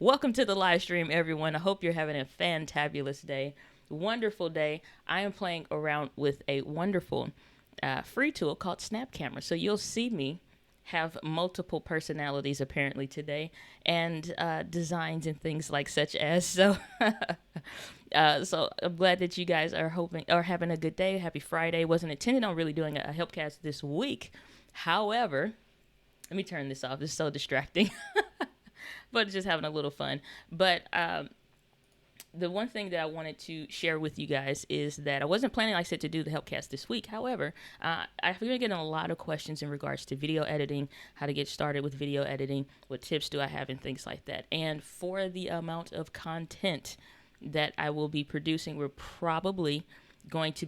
Welcome to the live stream, everyone. I hope you're having a fantabulous day, wonderful day. I am playing around with a wonderful free tool called Snap Camera. So you'll see me have multiple personalities apparently today, and designs and things like such as so. So I'm glad that you guys are hoping or having a good day. Happy Friday. Wasn't intending on really doing a helpcast this week. However, let me turn this off. This is so distracting. But just having a little fun. But the one thing that I wanted to share with you guys is that I wasn't planning, like I said, to do the helpcast this week. However, I've been getting a lot of questions in regards to video editing, how to get started with video editing, what tips do I have, and things like that. And for the amount of content that I will be producing, we're probably going to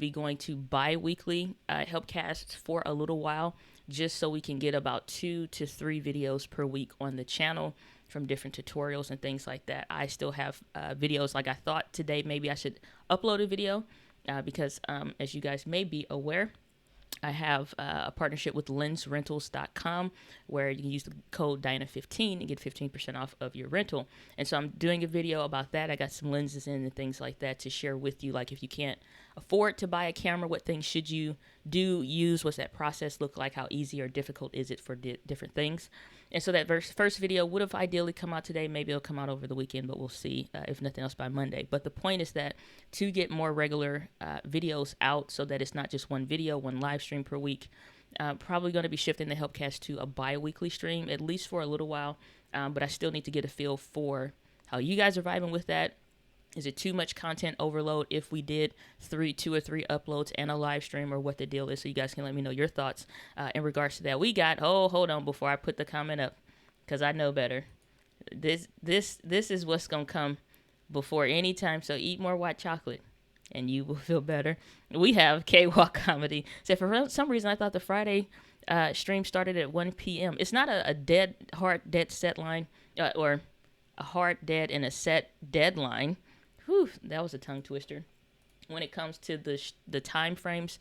bi-weekly helpcasts for a little while, just so we can get about 2 to 3 videos per week on the channel from different tutorials and things like that. I still have videos. Like I thought today maybe I should upload a video because as you guys may be aware, I have a partnership with lensrentals.com where you can use the code Diana15 and get 15% off of your rental. And so I'm doing a video about that. I got some lenses in and things like that to share with you. Like if you can't afford to buy a camera, what things should you use? What's that process look like? How easy or difficult is it for different things? And so that first video would have ideally come out today. Maybe it'll come out over the weekend, but we'll see if nothing else by Monday. But the point is that to get more regular videos out so that it's not just one video, one live stream per week, probably going to be shifting the Helpcast to a bi-weekly stream, at least for a little while. But I still need to get a feel for how you guys are vibing with that. Is it too much content overload if we did 2 or 3 uploads and a live stream, or what the deal is? So you guys can let me know your thoughts in regards to that. We got, hold on before I put the comment up, because I know better. This is what's going to come before any time. So eat more white chocolate and you will feel better. We have K-Walk Comedy. So for some reason, I thought the Friday stream started at 1 p.m. It's not a hard dead set line or a hard dead and a set deadline. Whew, that was a tongue twister. When it comes to the time frames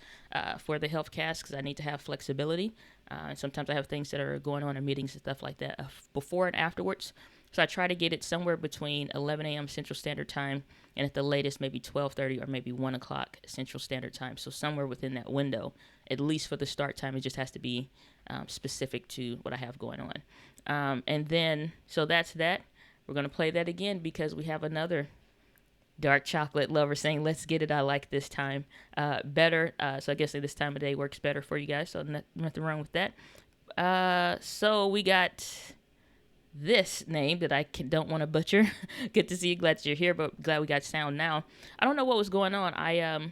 for the Healthcast, because I need to have flexibility. And sometimes I have things that are going on in meetings and stuff like that before and afterwards. So I try to get it somewhere between 11 a.m. Central Standard Time and at the latest maybe 12:30 or maybe 1 o'clock Central Standard Time. So somewhere within that window, at least for the start time. It just has to be specific to what I have going on. And then, so that's that. We're going to play that again because we have another dark chocolate lover saying, let's get it. I like this time better. So I guess this time of day works better for you guys. So nothing wrong with that. So we got this name that I don't want to butcher. Good to see you. Glad that you're here, but glad we got sound now. I don't know what was going on. I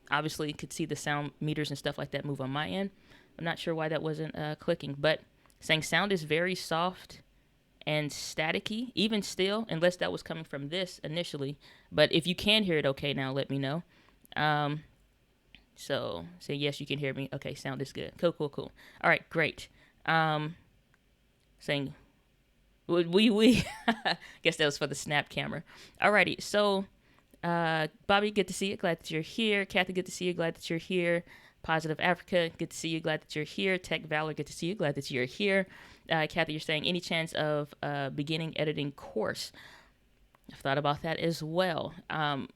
obviously could see the sound meters and stuff like that move on my end. I'm not sure why that wasn't clicking, but saying sound is very soft and staticky, even still, unless that was coming from this initially. But if you can hear it okay now, let me know. So say yes, you can hear me. Okay, sound is good. Cool. All right, great. Saying we guess that was for the snap camera. Alrighty, so Bobby, good to see you. Glad that you're here. Kathy, good to see you. Glad that you're here. Positive Africa, good to see you. Glad that you're here. Tech Valor, good to see you. Glad that you're here. Kathy, you're saying any chance of beginning editing course? I've thought about that as well. I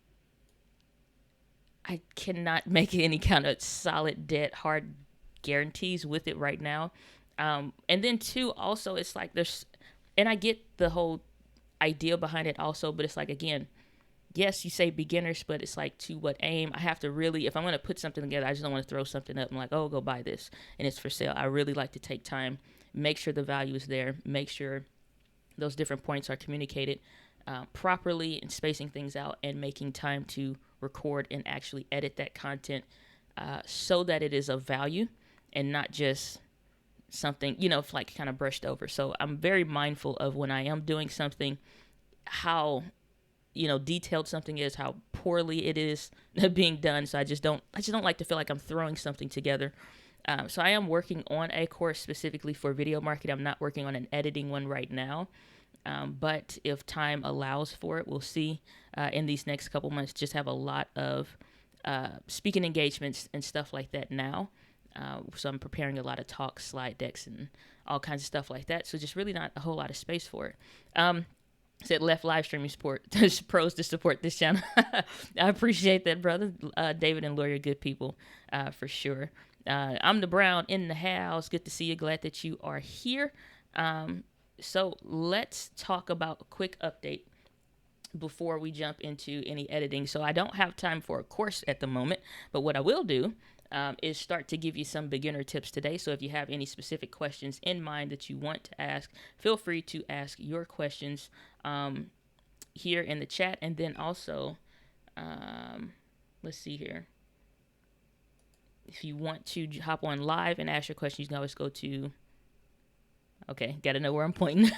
cannot make any kind of solid, dead, hard guarantees with it right now. And then too, also, it's like and I get the whole idea behind it also, but it's like, again, yes, you say beginners, but it's like to what aim? I have to really, if I'm going to put something together, I just don't want to throw something up and like, go buy this and it's for sale. I really like to take time, make sure the value is there, make sure those different points are communicated properly and spacing things out and making time to record and actually edit that content so that it is of value and not just something, like kind of brushed over. So I'm very mindful of when I am doing something, how detailed something is, how poorly it is being done. So I just don't like to feel like I'm throwing something together. So I am working on a course specifically for video marketing. I'm not working on an editing one right now. But if time allows for it, we'll see in these next couple months. Just have a lot of speaking engagements and stuff like that now. So I'm preparing a lot of talks, slide decks, and all kinds of stuff like that. So just really not a whole lot of space for it. Said left live streaming support pros to support this channel. I appreciate that, brother. David and Lori are good people, for sure. I'm the Brown in the house. Good to see you. Glad that you are here. So let's talk about a quick update before we jump into any editing. So I don't have time for a course at the moment, but what I will do is start to give you some beginner tips today. So if you have any specific questions in mind that you want to ask, feel free to ask your questions here in the chat. And then also, let's see here. If you want to hop on live and ask your questions, you can always go to, okay, got to know where I'm pointing.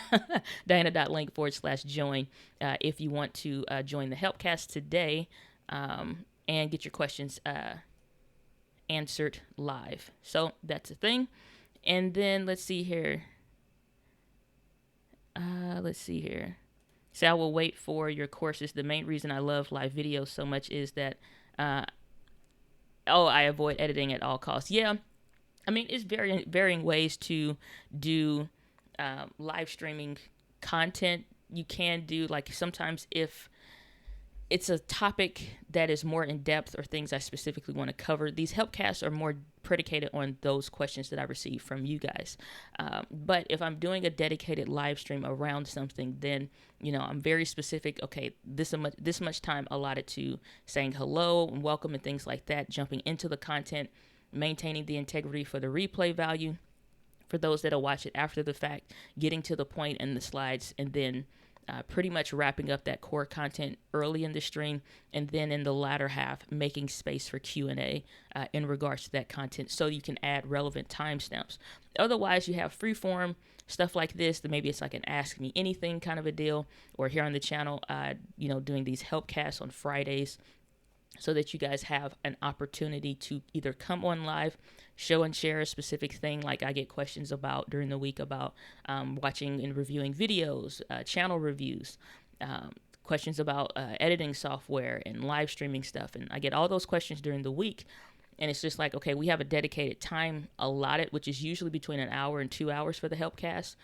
Diana.link/join if you want to join the Helpcast today and get your questions answered live. So that's a thing. And then let's see here. So I will wait for your courses. The main reason I love live videos so much is that, I avoid editing at all costs. Yeah, I mean, it's varying ways to do live streaming content. You can do, like, sometimes if it's a topic that is more in depth or things I specifically want to cover, these helpcasts are more predicated on those questions that I receive from you guys. But if I'm doing a dedicated live stream around something, then, I'm very specific. Okay, this much time allotted to saying hello and welcome and things like that, jumping into the content, maintaining the integrity for the replay value for those that'll watch it after the fact, getting to the point in the slides, and then pretty much wrapping up that core content early in the stream, and then in the latter half making space for Q&A in regards to that content, so you can add relevant timestamps. Otherwise, you have freeform stuff like this, that maybe it's like an ask me anything kind of a deal, or here on the channel, doing these helpcasts on Fridays, so that you guys have an opportunity to either come on live, show and share a specific thing, like I get questions about during the week about watching and reviewing videos, channel reviews, questions about editing software and live streaming stuff. And I get all those questions during the week. And it's just like, okay, we have a dedicated time allotted, which is usually between an hour and 2 hours for the helpcast,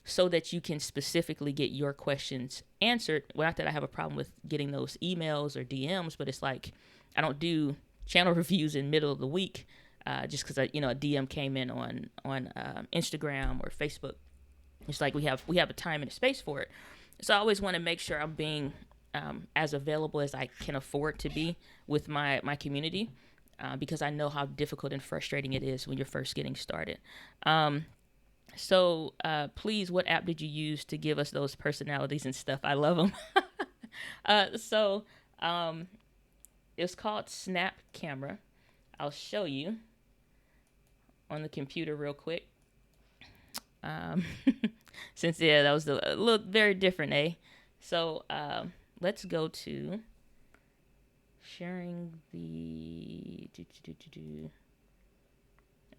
so that you can specifically get your questions answered. Well, not that I have a problem with getting those emails or DMs, but it's like I don't do channel reviews in middle of the week just because a DM came in on Instagram or Facebook. It's like we have a time and a space for it. So I always want to make sure I'm being as available as I can afford to be with my community, because I know how difficult and frustrating it is when you're first getting started. So please, what app did you use to give us those personalities and stuff? I love them. It's called Snap Camera. I'll show you on the computer real quick. Since, that was a little very different, eh? So let's go to sharing the...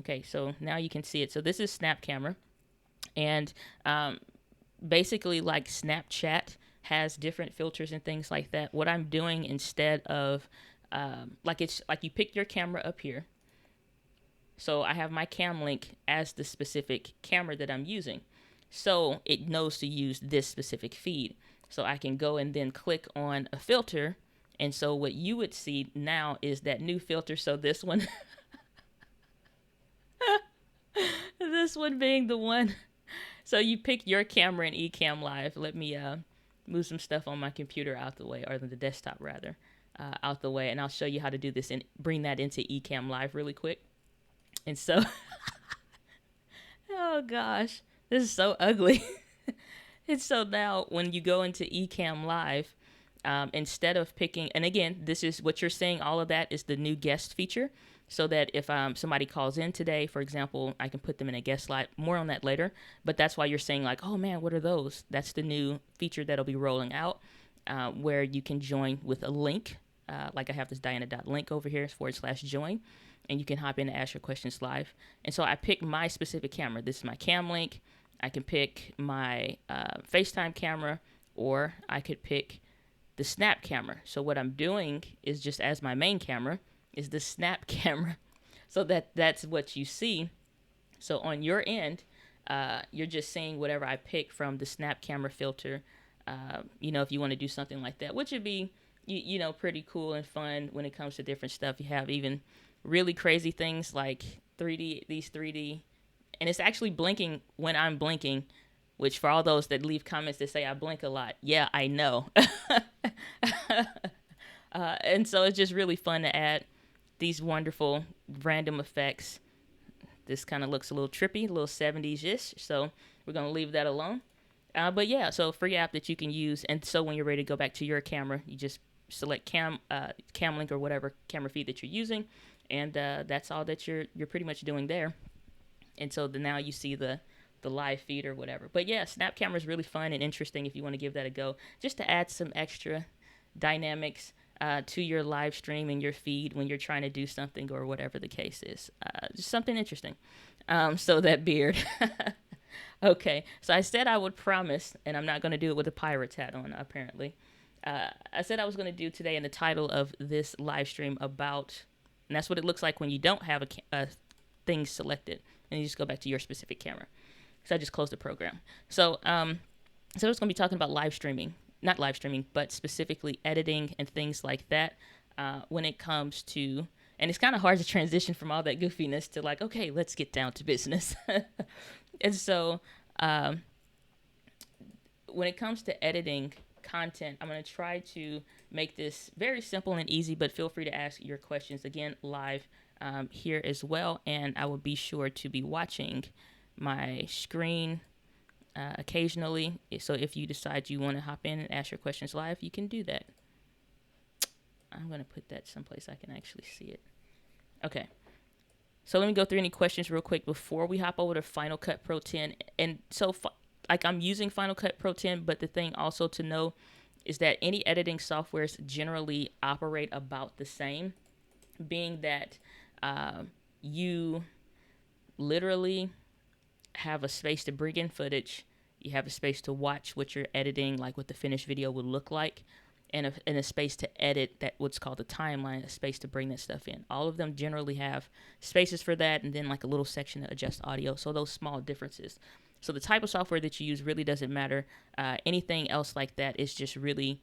Okay, so now you can see it. So this is Snap Camera. And basically, like Snapchat has different filters and things like that. What I'm doing, instead of it's like you pick your camera up here. So I have my cam link as the specific camera that I'm using. So it knows to use this specific feed. So I can go and then click on a filter. And so what you would see now is that new filter. So this one, this one being the one. So you pick your camera in Ecamm Live. Let me move some stuff on my computer out the way, or the desktop rather, out the way. And I'll show you how to do this and bring that into Ecamm Live really quick. And so, oh gosh, this is so ugly. And so now when you go into Ecamm Live, instead of picking, and again, this is what you're seeing, all of that is the new guest feature. So that if somebody calls in today, for example, I can put them in a guest slot. More on that later. But that's why you're saying like, oh man, what are those? That's the new feature that'll be rolling out, where you can join with a link. Like I have this Diana.link over here /join. And you can hop in and ask your questions live. And so I pick my specific camera. This is my cam link. I can pick my FaceTime camera, or I could pick the Snap camera. So what I'm doing is, just as my main camera is the Snap camera, so that's what you see. So on your end, you're just seeing whatever I pick from the Snap camera filter if you want to do something like that, which would be, pretty cool and fun when it comes to different stuff. You have even really crazy things like 3D, and it's actually blinking when I'm blinking, which for all those that leave comments that say I blink a lot, yeah, I know. And so it's just really fun to add these wonderful random effects. This kind of looks a little trippy, a little 70s-ish, so we're going to leave that alone. But yeah, so free app that you can use, and so when you're ready to go back to your camera, you just select Camlink or whatever camera feed that you're using, and that's all that you're pretty much doing there. And so now you see the live feed or whatever. But yeah, Snap Camera is really fun and interesting if you want to give that a go, just to add some extra dynamics to your live stream and your feed when you're trying to do something or whatever the case is. Just something interesting. So that beard. Okay, so I said I would promise, and I'm not going to do it with a pirate's hat on, apparently. I said I was going to do today in the title of this live stream about, and that's what it looks like when you don't have a thing selected, and you just go back to your specific camera. So I just closed the program. So I was going to be talking about live streaming. Not live streaming, but specifically editing and things like that when it comes to, and it's kind of hard to transition from all that goofiness to like, okay, let's get down to business. And so when it comes to editing content, I'm going to try to make this very simple and easy, but feel free to ask your questions again live here as well. And I will be sure to be watching my screen occasionally. So if you decide you want to hop in and ask your questions live, you can do that. I'm going to put that someplace I can actually see it. Okay. So let me go through any questions real quick before we hop over to Final Cut Pro 10. And so I'm using Final Cut Pro 10, but the thing also to know is that any editing softwares generally operate about the same, being that you literally have a space to bring in footage, you have a space to watch what you're editing, like what the finished video would look like, and a space to edit, that what's called a timeline, a space to bring that stuff in. All of them generally have spaces for that, and then like a little section to adjust audio. So those small differences. So the type of software that you use really doesn't matter. Anything else like that is just really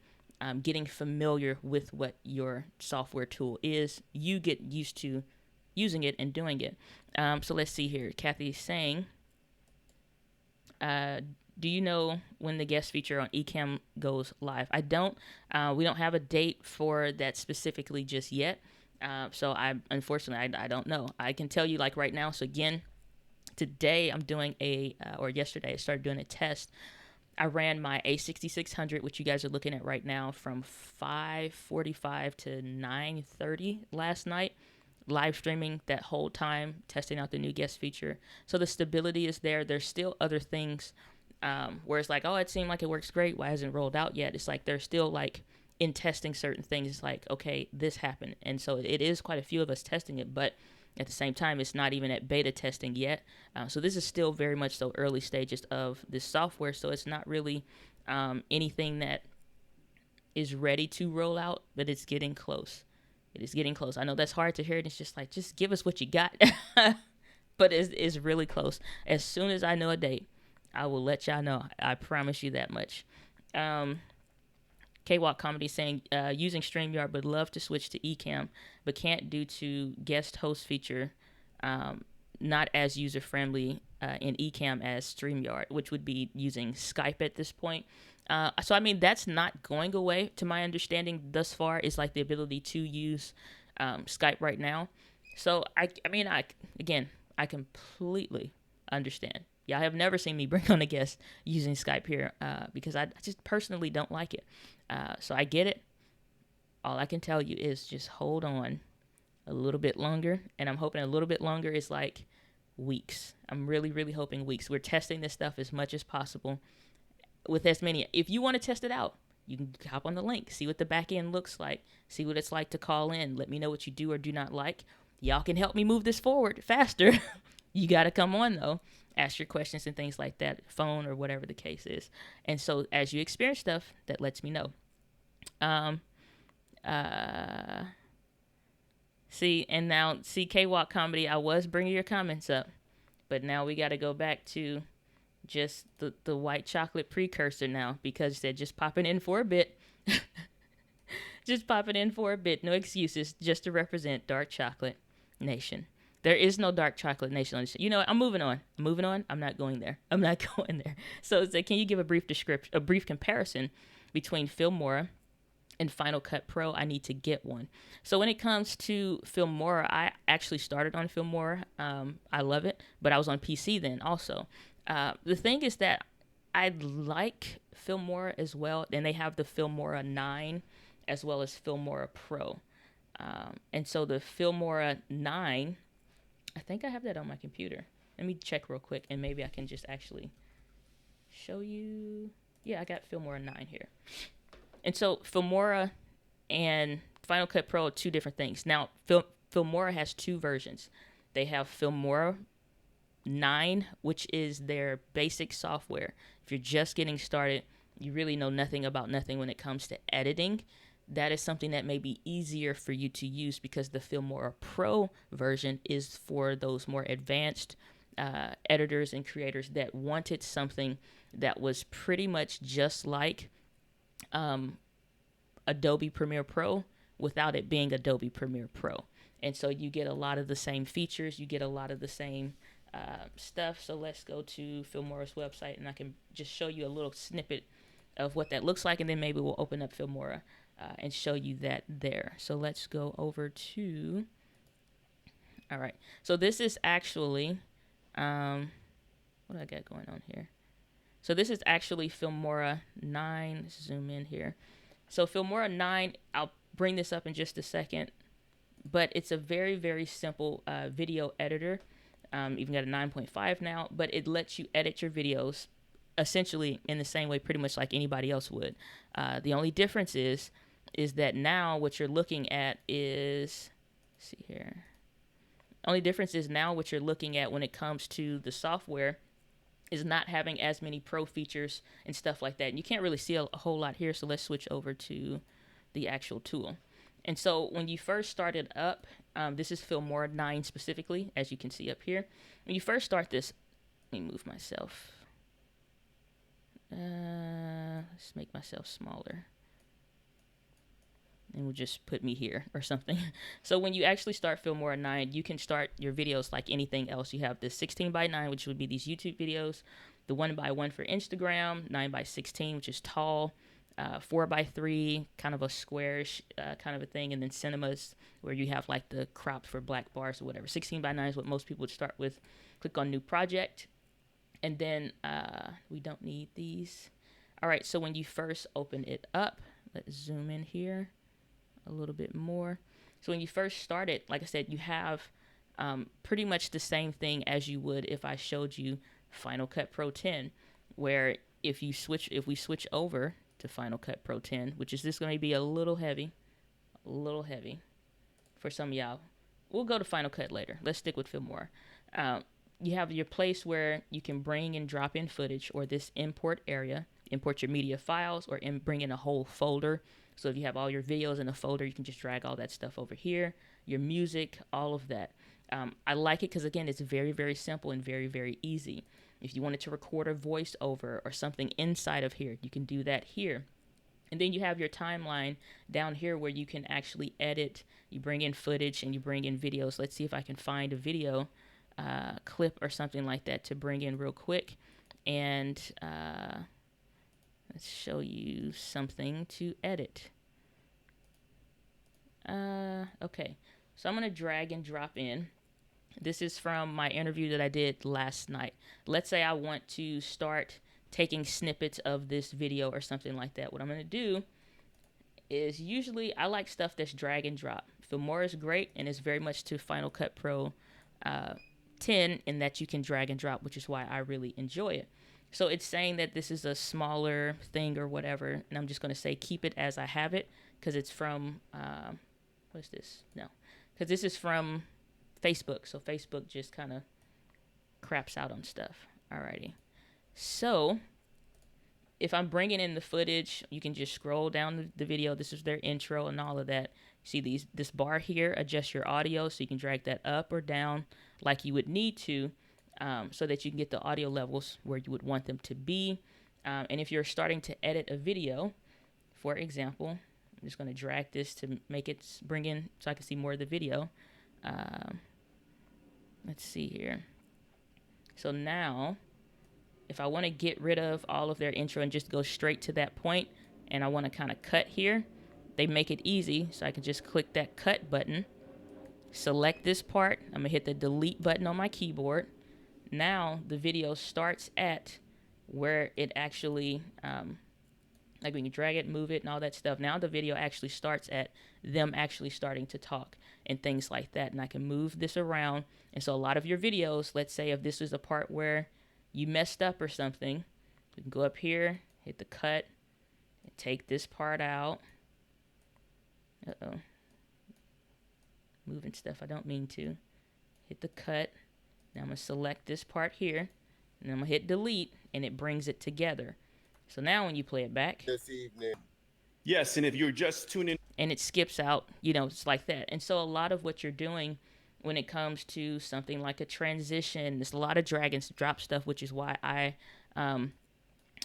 getting familiar with what your software tool is. You get used to using it and doing it. So let's see here. Kathy's saying, do you know when the guest feature on Ecamm goes live? I don't. We don't have a date for that specifically just yet. So unfortunately, I don't know. I can tell you like right now. So again, today I'm doing or yesterday I started doing a test. I ran my A6600, which you guys are looking at right now, from 5:45 to 9:30 last night. Live streaming that whole time, testing out the new guest feature. So the stability is there. There's still other things where it's like, oh, it seemed like it works great. Why hasn't it rolled out yet? It's like they're still like in testing certain things. It's like, okay, this happened. And so it is quite a few of us testing it, but at the same time, it's not even at beta testing yet. So this is still very much so early stages of this software. So it's not really anything that is ready to roll out, but it's getting close. It is getting close. I know that's hard to hear, and it's just like, just give us what you got. But it's really close. As soon as I know a date, I will let y'all know. I promise you that much. K-Walk Comedy saying, using StreamYard, but love to switch to Ecamm, but can't due to guest host feature, not as user-friendly in Ecamm as StreamYard, which would be using Skype at this point. So, I mean, that's not going away, to my understanding thus far, is like the ability to use Skype right now. So, I completely understand. Y'all have never seen me bring on a guest using Skype here because I just personally don't like it. So I get it. All I can tell you is just hold on a little bit longer. And I'm hoping a little bit longer is like weeks. I'm really, really hoping weeks. We're testing this stuff as much as possible with as many. If you want to test it out, you can hop on the link, see what the back end looks like, see what it's like to call in. Let me know what you do or do not like. Y'all can help me move this forward faster. You got to come on, though. Ask your questions and things like that, phone or whatever the case is. And so as you experience stuff, that lets me know. See, K-Walk Comedy, I was bringing your comments up, but now we got to go back to just the white chocolate precursor now, because it said just pop it in for a bit. Just pop it in for a bit. No excuses, just to represent Dark Chocolate Nation. There is no Dark Chocolate Nation on this. You know what? I'm moving on. I'm moving on. I'm not going there. I'm not going there. So it's like, can you give a brief description, a brief comparison between Filmora and Final Cut Pro? I need to get one. So when it comes to Filmora, I actually started on Filmora. I love it, but I was on PC then also. The thing is that I like Filmora as well, and they have the Filmora 9 as well as Filmora Pro. And so the Filmora 9, I think I have that on my computer. Let me check real quick, and maybe I can just actually show you. Yeah, I got Filmora 9 here. And so Filmora and Final Cut Pro are two different things. Now, Filmora has two versions. They have Filmora 9, which is their basic software. If you're just getting started, you really know nothing about nothing when it comes to editing, that is something that may be easier for you to use, because the Filmora Pro version is for those more advanced editors and creators that wanted something that was pretty much just like Adobe Premiere Pro without it being Adobe Premiere Pro. And so you get a lot of the same features, you get a lot of the same stuff. So let's go to Filmora's website, and I can just show you a little snippet of what that looks like, and then maybe we'll open up Filmora and show you that there. So let's go over to, all right. So this is actually, what do I got going on here? So this is actually Filmora 9. Let's zoom in here. So Filmora 9, I'll bring this up in just a second, but it's a very, very simple video editor. Even got a 9.5 now, but it lets you edit your videos essentially in the same way pretty much like anybody else would. The only difference is that now what you're looking at is, let's see here. Only difference is now what you're looking at when it comes to the software is not having as many pro features and stuff like that. And you can't really see a whole lot here, so let's switch over to the actual tool. And so when you first started up, this is Filmora 9 specifically, as you can see up here. When you first start this, let me move myself. Let's make myself smaller. And we'll just put me here or something. So when you actually start Filmora 9, you can start your videos like anything else. You have the 16:9, which would be these YouTube videos, the 1:1 for Instagram, 9:16, which is tall, 4:3, kind of a squarish kind of a thing, and then cinemas, where you have like the cropped for black bars or whatever. 16:9 is what most people would start with. Click on New Project, and then we don't need these. All right, so when you first open it up, let's zoom in here a little bit more. So when you first start it, like I said, you have pretty much the same thing as you would if I showed you Final Cut Pro 10, where if we switch over to Final Cut Pro 10, which is this going to be a little heavy for some of y'all. We'll go to Final Cut later. Let's stick with Filmora. You have your place where you can bring and drop in footage, or this import area, import your media files, or bring in a whole folder. So if you have all your videos in a folder, you can just drag all that stuff over here, your music, all of that. I like it because, again, it's very, very simple and very, very easy. If you wanted to record a voiceover or something inside of here, you can do that here. And then you have your timeline down here where you can actually edit. You bring in footage and you bring in videos. Let's see if I can find a video clip or something like that to bring in real quick. And let's show you something to edit. Okay, so I'm going to drag and drop in. This is from my interview that I did last night. Let's say I want to start taking snippets of this video or something like that. What I'm going to do is, usually I like stuff that's drag and drop. Filmora is great, and it's very much to Final Cut Pro 10 in that you can drag and drop, which is why I really enjoy it. So it's saying that this is a smaller thing or whatever, and I'm just going to say keep it as I have it, because it's from, what is this? No, because this is from Facebook, so Facebook just kind of craps out on stuff. Alrighty. So if I'm bringing in the footage, you can just scroll down the video. This is their intro and all of that. See this bar here, adjust your audio, so you can drag that up or down like you would need to. so that you can get the audio levels where you would want them to be. And if you're starting to edit a video, for example, I'm just going to drag this to make it bring in so I can see more of the video. Let's see here. So now, if I want to get rid of all of their intro and just go straight to that point, and I want to kind of cut here, they make it easy. So I can just click that cut button, select this part. I'm going to hit the delete button on my keyboard. Now the video starts at where it actually, like we can drag it, move it, and all that stuff. Now the video actually starts at them actually starting to talk and things like that. And I can move this around. And so a lot of your videos, let's say if this is a part where you messed up or something, we can go up here, hit the cut, and take this part out. Uh-oh. Moving stuff I don't mean to. Hit the cut. Now I'm going to select this part here, and I'm going to hit delete, and it brings it together. So now when you play it back this evening. Yes, and if you're just tuning, and it skips out, you know, it's like that. And so a lot of what you're doing when it comes to something like a transition, there's a lot of drag and drop stuff, which is why I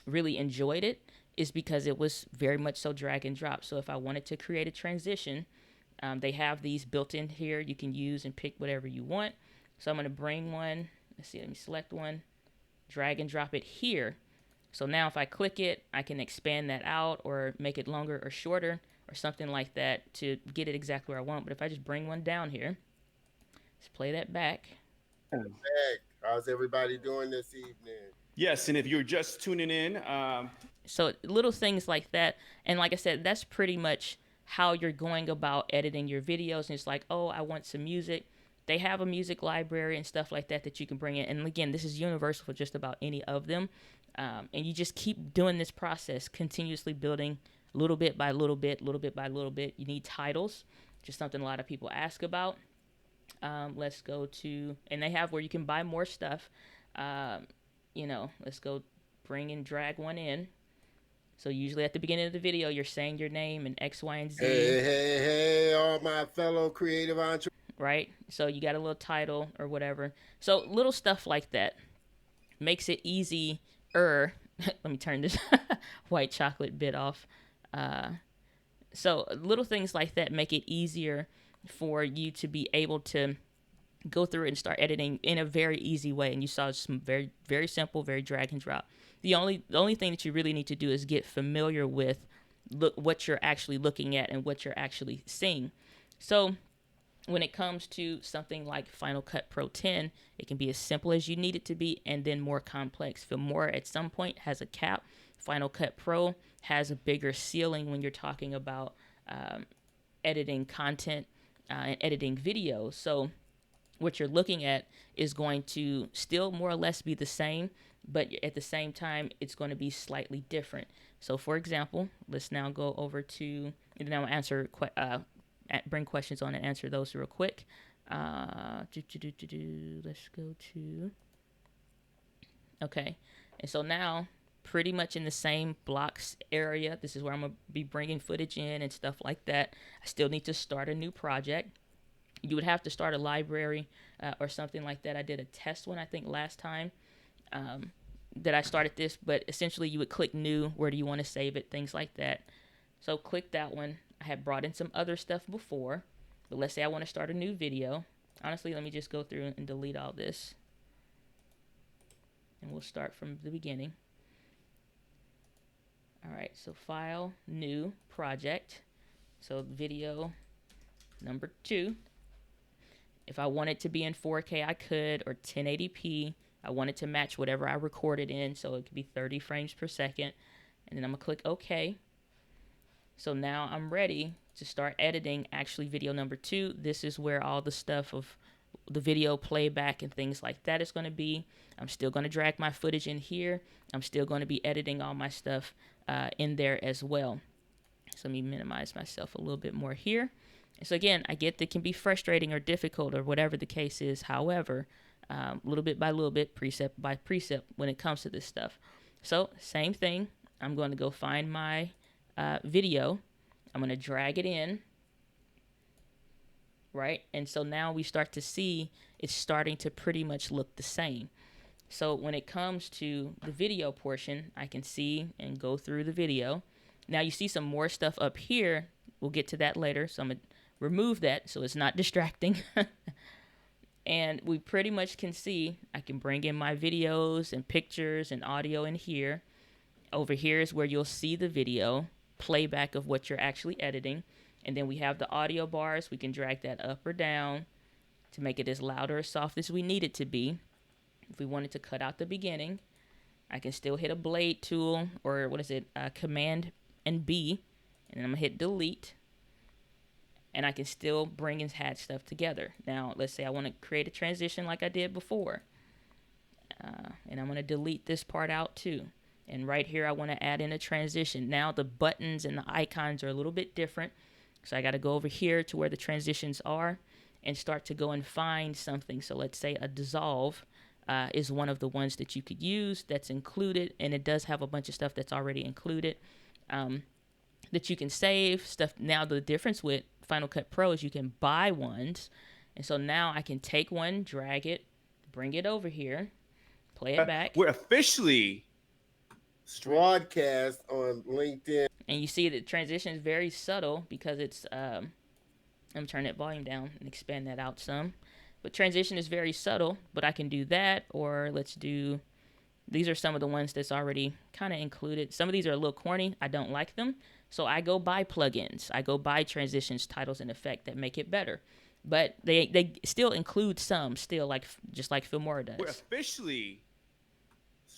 really enjoyed it, is because it was very much so drag and drop. So if I wanted to create a transition, they have these built in here you can use and pick whatever you want. So I'm going to bring one. Let's see, let me select one, drag and drop it here. So now if I click it, I can expand that out or make it longer or shorter or something like that to get it exactly where I want. But if I just bring one down here, let's play that back. How's everybody doing this evening? yes, and if you're just tuning in, So little things like that. And like I said, that's pretty much how you're going about editing your videos. And it's like, oh, I want some music. They have a music library and stuff like that that you can bring in. And again, this is universal for just about any of them. And you just keep doing this process, continuously building little bit by little bit, little bit by little bit. You need titles, just something a lot of people ask about. Let's go to, and they have where you can buy more stuff. You know, let's go bring and drag one in. So usually at the beginning of the video, you're saying your name and X, Y, and Z. Hey, all my fellow creative entrepreneurs. Right? So you got a little title or whatever. So little stuff like that makes it easy. Let me turn this white chocolate bit off. So little things like that make it easier for you to be able to go through it and start editing in a very easy way. And you saw some very, very simple, very drag and drop. The only thing that you really need to do is get familiar with what you're actually looking at and what you're actually seeing. So when it comes to something like Final Cut Pro 10, it can be as simple as you need it to be and then more complex. Filmora at some point has a cap. Final Cut Pro has a bigger ceiling when you're talking about editing content and editing videos. So what you're looking at is going to still more or less be the same, but at the same time, it's going to be slightly different. So for example, let's now go over to, and then I'll answer bring questions on and answer those real quick. Let's go to, okay. And so now, pretty much in the same blocks area, this is where I'm going to be bringing footage in and stuff like that. I still need to start a new project. You would have to start a library or something like that. I did a test one, I think, last time that I started this, but essentially you would click new. Where do you want to save it? Things like that. So click that one. I had brought in some other stuff before, but let's say I want to start a new video. Honestly, let me just go through and delete all this. And we'll start from the beginning. All right, so file, new, project. So video number 2. If I wanted to be in 4K, I could, or 1080p. I wanted to match whatever I recorded in, so it could be 30 frames per second. And then I'm going to click OK. So now I'm ready to start editing actually video number 2. This is where all the stuff of the video playback and things like that is going to be. I'm still going to drag my footage in here. I'm still going to be editing all my stuff in there as well. So let me minimize myself a little bit more here. And so again, I get that can be frustrating or difficult or whatever the case is. However, little bit by little bit, precept by precept when it comes to this stuff. So same thing. I'm going to go find my video. I'm going to drag it in. Right? And so now we start to see it's starting to pretty much look the same. So when it comes to the video portion, I can see and go through the video. Now you see some more stuff up here. We'll get to that later. So I'm going to remove that so it's not distracting. And we pretty much can see I can bring in my videos and pictures and audio in here. Over here is where you'll see the video playback of what you're actually editing. And then we have the audio bars. We can drag that up or down to make it as loud or as soft as we need it to be. If we wanted to cut out the beginning, I can still hit a blade tool, or Command and B, and then I'm going to hit delete. And I can still bring and add stuff together. Now, let's say I want to create a transition like I did before. And I'm going to delete this part out too. And right here, I want to add in a transition. Now, the buttons and the icons are a little bit different. So I got to go over here to where the transitions are and start to go and find something. So let's say a dissolve is one of the ones that you could use that's included. And it does have a bunch of stuff that's already included that you can save stuff. Now, the difference with Final Cut Pro is you can buy ones. And so now I can take one, drag it, bring it over here, play it back. We're officially broadcast on LinkedIn. And you see the transition is very subtle because it's, I'm going to turn that volume down and expand that out some. But transition is very subtle, but I can do that, or let's do, these are some of the ones that's already kind of included. Some of these are a little corny. I don't like them. So I go buy plugins. I go buy transitions, titles, and effect that make it better. But they still include some, still just like Filmora does. We're officially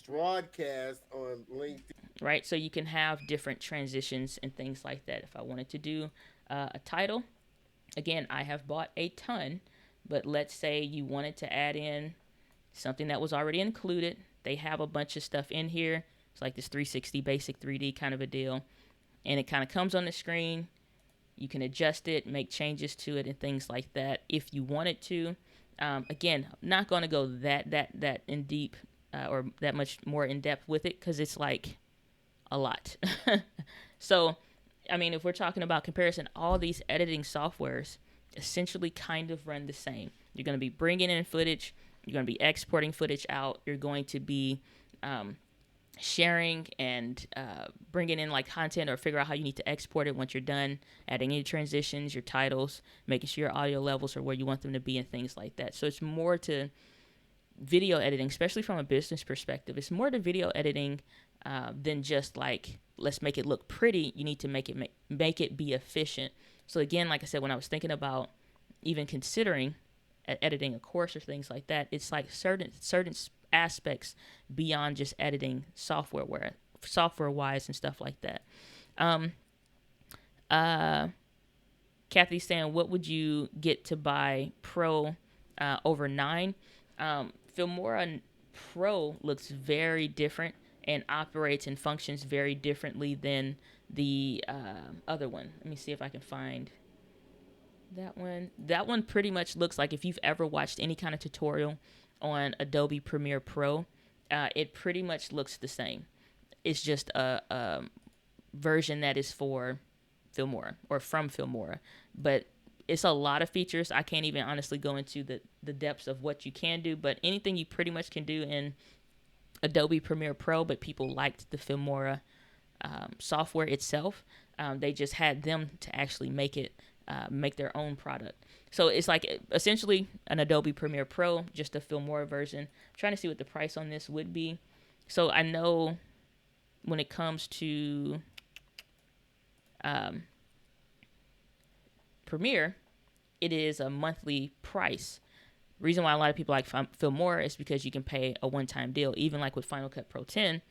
broadcast on LinkedIn. Right, so you can have different transitions and things like that. If I wanted to do a title, again, I have bought a ton, but let's say you wanted to add in something that was already included. They have a bunch of stuff in here. It's like this 360 basic 3D kind of a deal. And it kind of comes on the screen. You can adjust it, make changes to it, and things like that if you wanted to. Again, I'm not going to go that in deep or that much more in depth with it because it's like a lot. So, I mean, if we're talking about comparison, all these editing softwares essentially kind of run the same. You're going to be bringing in footage. You're going to be exporting footage out. You're going to be sharing and bringing in like content, or figure out how you need to export it once you're done, adding any transitions, your titles, making sure your audio levels are where you want them to be, and things like that. So it's more to video editing, especially from a business perspective. It's more to video editing than just like, let's make it look pretty. You need to make it be efficient. So again, like I said, when I was thinking about even considering editing a course or things like that, it's like certain aspects beyond just editing software wise and stuff like that. Kathy's saying, what would you get to buy Pro over 9? Filmora Pro looks very different and operates and functions very differently than the other one. Let me see if I can find that one. That one pretty much looks like, if you've ever watched any kind of tutorial on Adobe Premiere Pro, it pretty much looks the same. It's just a version that is for Filmora or from Filmora. But it's a lot of features. I can't even honestly go into the depths of what you can do, but anything you pretty much can do in Adobe Premiere Pro, but people liked the Filmora software itself. They just had them to actually make their own product. So it's like essentially an Adobe Premiere Pro, just a Filmora version. I'm trying to see what the price on this would be. So I know when it comes to Premiere, it is a monthly price. Reason why a lot of people like Filmora is because you can pay a one-time deal. Even like with Final Cut Pro 10,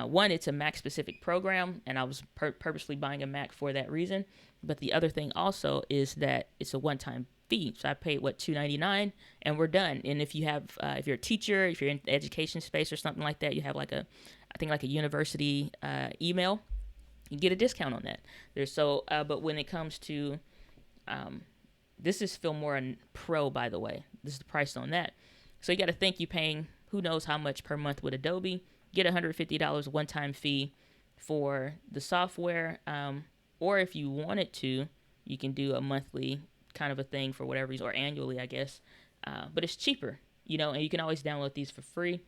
one, it's a Mac-specific program, and I was purposely buying a Mac for that reason. But the other thing also is that it's a one-time fee. So I paid $2.99, and we're done. And if you have, if you're a teacher, if you're in the education space or something like that, you have like a university email, you get a discount on that. But when it comes to this is Filmora Pro, by the way. This is the price on that. So you got to think you're paying who knows how much per month with Adobe. Get $150 one-time fee for the software. Or if you wanted to, you can do a monthly kind of a thing for whatever reason, or annually, I guess. But it's cheaper, and you can always download these for free.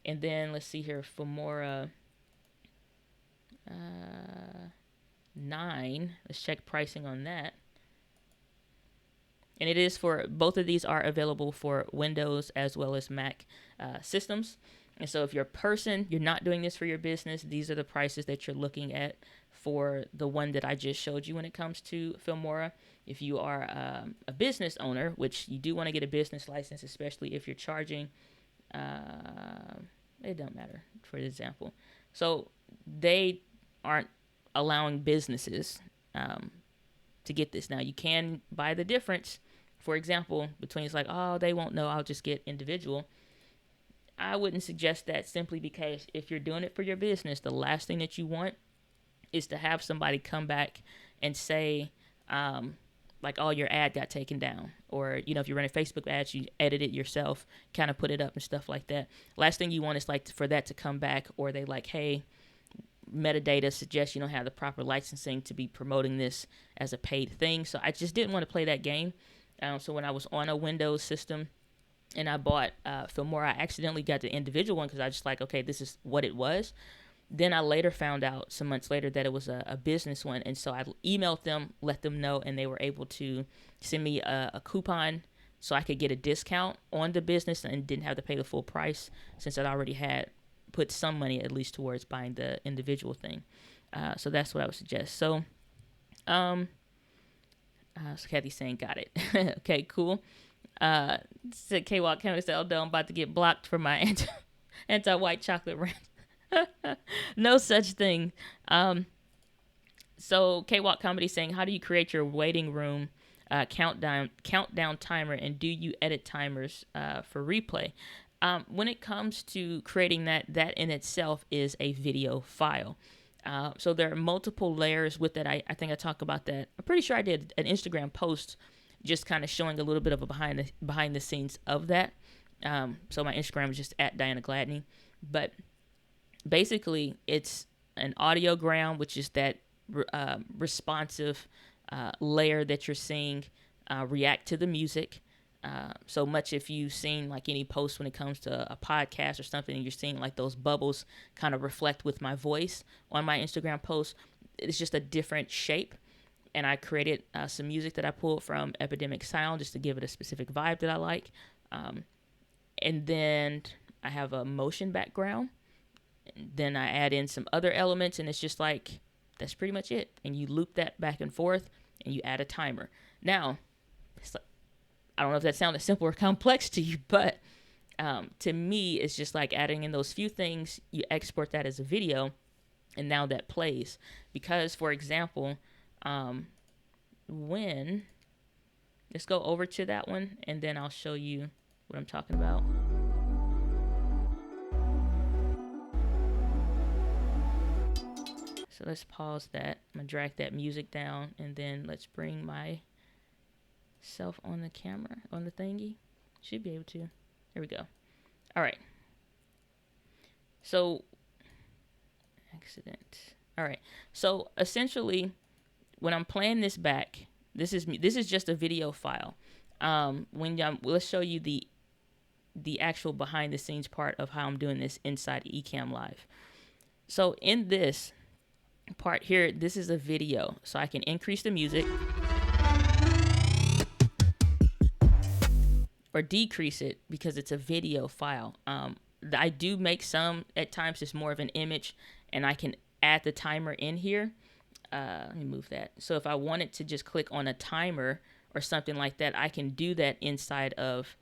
And then let's see here, Filmora 9. Let's check pricing on that. And it is for, both of these are available for Windows as well as Mac systems. And so if you're a person, you're not doing this for your business, these are the prices that you're looking at for the one that I just showed you when it comes to Filmora. If you are a business owner, which you do want to get a business license, especially if you're charging, it don't matter for example. So they aren't allowing businesses to get this. Now you can buy the difference, for example, between it's like, oh, they won't know, I'll just get individual. I wouldn't suggest that, simply because if you're doing it for your business, the last thing that you want is to have somebody come back and say, like, oh, your ad got taken down. Or, you know, if you're running Facebook ads, you edit it yourself, kind of put it up and stuff like that. Last thing you want is like for that to come back, or they like, hey, metadata suggests you don't have the proper licensing to be promoting this as a paid thing. So I just didn't want to play that game. So when I was on a Windows system and I bought Filmora, I accidentally got the individual one because I was just like, okay, this is what it was. Then I later found out, some months later, that it was a business one. And so I emailed them, let them know, and they were able to send me a coupon so I could get a discount on the business and didn't have to pay the full price, since I'd already had put some money at least towards buying the individual thing. So that's what I would suggest. So, so Kathy's saying, got it. Okay, cool. Said K-Walk County said, although I'm about to get blocked for my anti-white chocolate rant. No such thing. So K-Walk Comedy saying, how do you create your waiting room countdown timer, and do you edit timers for replay? When it comes to creating that in itself is a video file. So there are multiple layers with that. I think I talk about that. I'm pretty sure I did an Instagram post just kind of showing a little bit of a behind the scenes of that. So my Instagram is just at Diana Gladney. But basically, it's an audiogram, which is that responsive layer that you're seeing react to the music. So much if you've seen like any post when it comes to a podcast or something, and you're seeing like those bubbles kind of reflect with my voice on my Instagram post, it's just a different shape. And I created some music that I pulled from Epidemic Sound just to give it a specific vibe that I like. And then I have a motion background. Then I add in some other elements, and it's just like, that's pretty much it. And you loop that back and forth, and you add a timer. Now, it's like, I don't know if that sounded simple or complex to you, but to me, it's just like adding in those few things. You export that as a video, and now that plays. Because, for example, let's go over to that one, and then I'll show you what I'm talking about. So let's pause that. I'm gonna drag that music down, and then let's bring myself on the camera, on the thingy. Should be able to. Here we go. All right. So, accident. All right. So essentially, when I'm playing this back, this is just a video file. Let's show you the actual behind the scenes part of how I'm doing this inside Ecamm Live. So in this part here, this is a video, so I can increase the music or decrease it because it's a video file. I do make some at times it's more of an image, and I can add the timer in here. Let me move that. So if I wanted to just click on a timer or something like that, I can do that inside of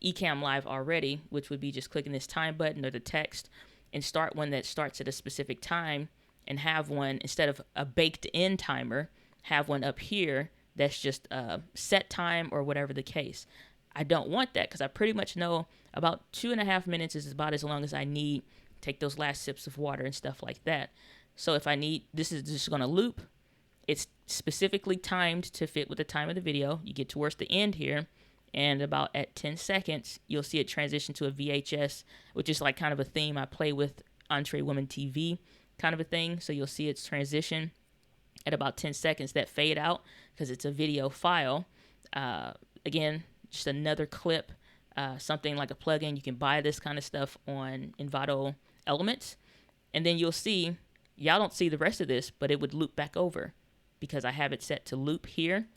Ecamm Live already, which would be just clicking this time button or the text, and start one that starts at a specific time, and have one, instead of a baked in timer, have one up here that's just set time or whatever the case. I don't want that because I pretty much know about 2.5 minutes is about as long as I need. Take those last sips of water and stuff like that. So if I need, this is just going to loop. It's specifically timed to fit with the time of the video. You get towards the end here, and about at 10 seconds, you'll see it transition to a VHS, which is like kind of a theme I play with, Entree Woman TV kind of a thing. So you'll see its transition at about 10 seconds, that fade out because it's a video file. Again, just another clip something like a plugin. You can buy this kind of stuff on Envato Elements. And then you'll see, y'all don't see the rest of this, but it would loop back over because I have it set to loop here,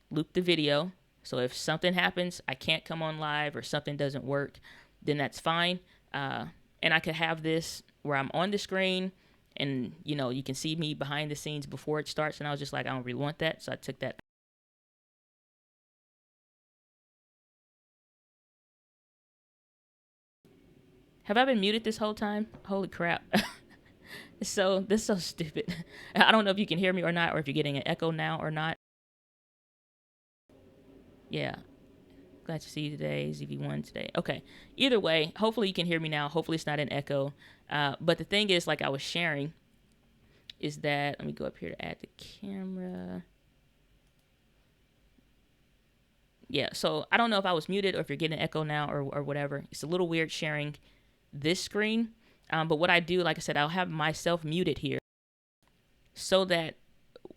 loop the video. So if something happens, I can't come on live or something doesn't work, then that's fine. And I could have this where I'm on the screen and, you know, you can see me behind the scenes before it starts. And I was just like, I don't really want that. So I took that. Have I been muted this whole time? Holy crap. This is so stupid. I don't know if you can hear me or not, or if you're getting an echo now or not. Yeah. Glad to see you today, ZV1 today. Okay. Either way, hopefully you can hear me now. Hopefully it's not an echo. But the thing is, like I was sharing, is that, let me go up here to add the camera. Yeah, so I don't know if I was muted or if you're getting an echo now or whatever. It's a little weird sharing this screen. But what I do, like I said, I'll have myself muted here so that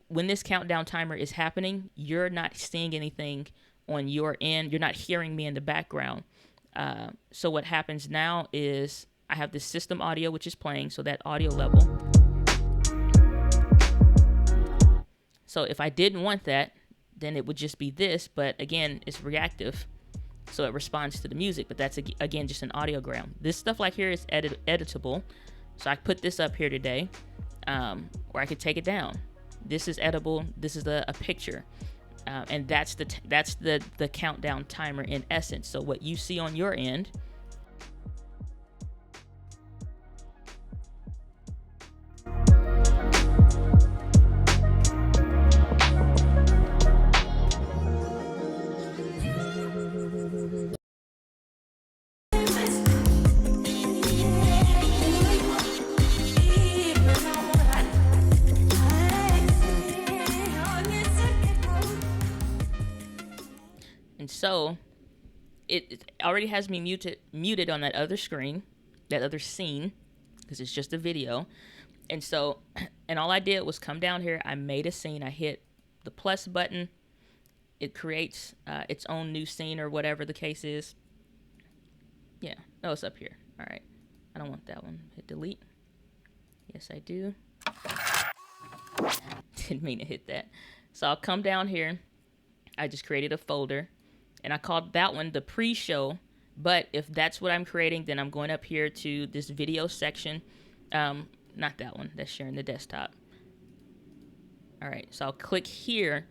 when this countdown timer is happening, you're not seeing anything on your end. You're not hearing me in the background. So what happens now is I have this system audio, which is playing, so that audio level. So if I didn't want that, then it would just be this, but again, it's reactive. So it responds to the music, but that's, again, just an audiogram. This stuff like here is editable. So I put this up here today, or I could take it down. This is editable. This is a picture. And that's the countdown timer in essence. So what you see on your end and so it already has me muted on that other screen, that other scene, because it's just a video. And so, and all I did was come down here, I made a scene, I hit the plus button, it creates its own new scene or whatever the case is. Yeah, no, it's up here. All right, I don't want that one. Hit delete. Yes, I do. Didn't mean to hit that. So I'll come down here. I just created a folder, and I called that one the pre-show. But if that's what I'm creating, then I'm going up here to this video section. Not that one. That's sharing the desktop. All right, so I'll click here,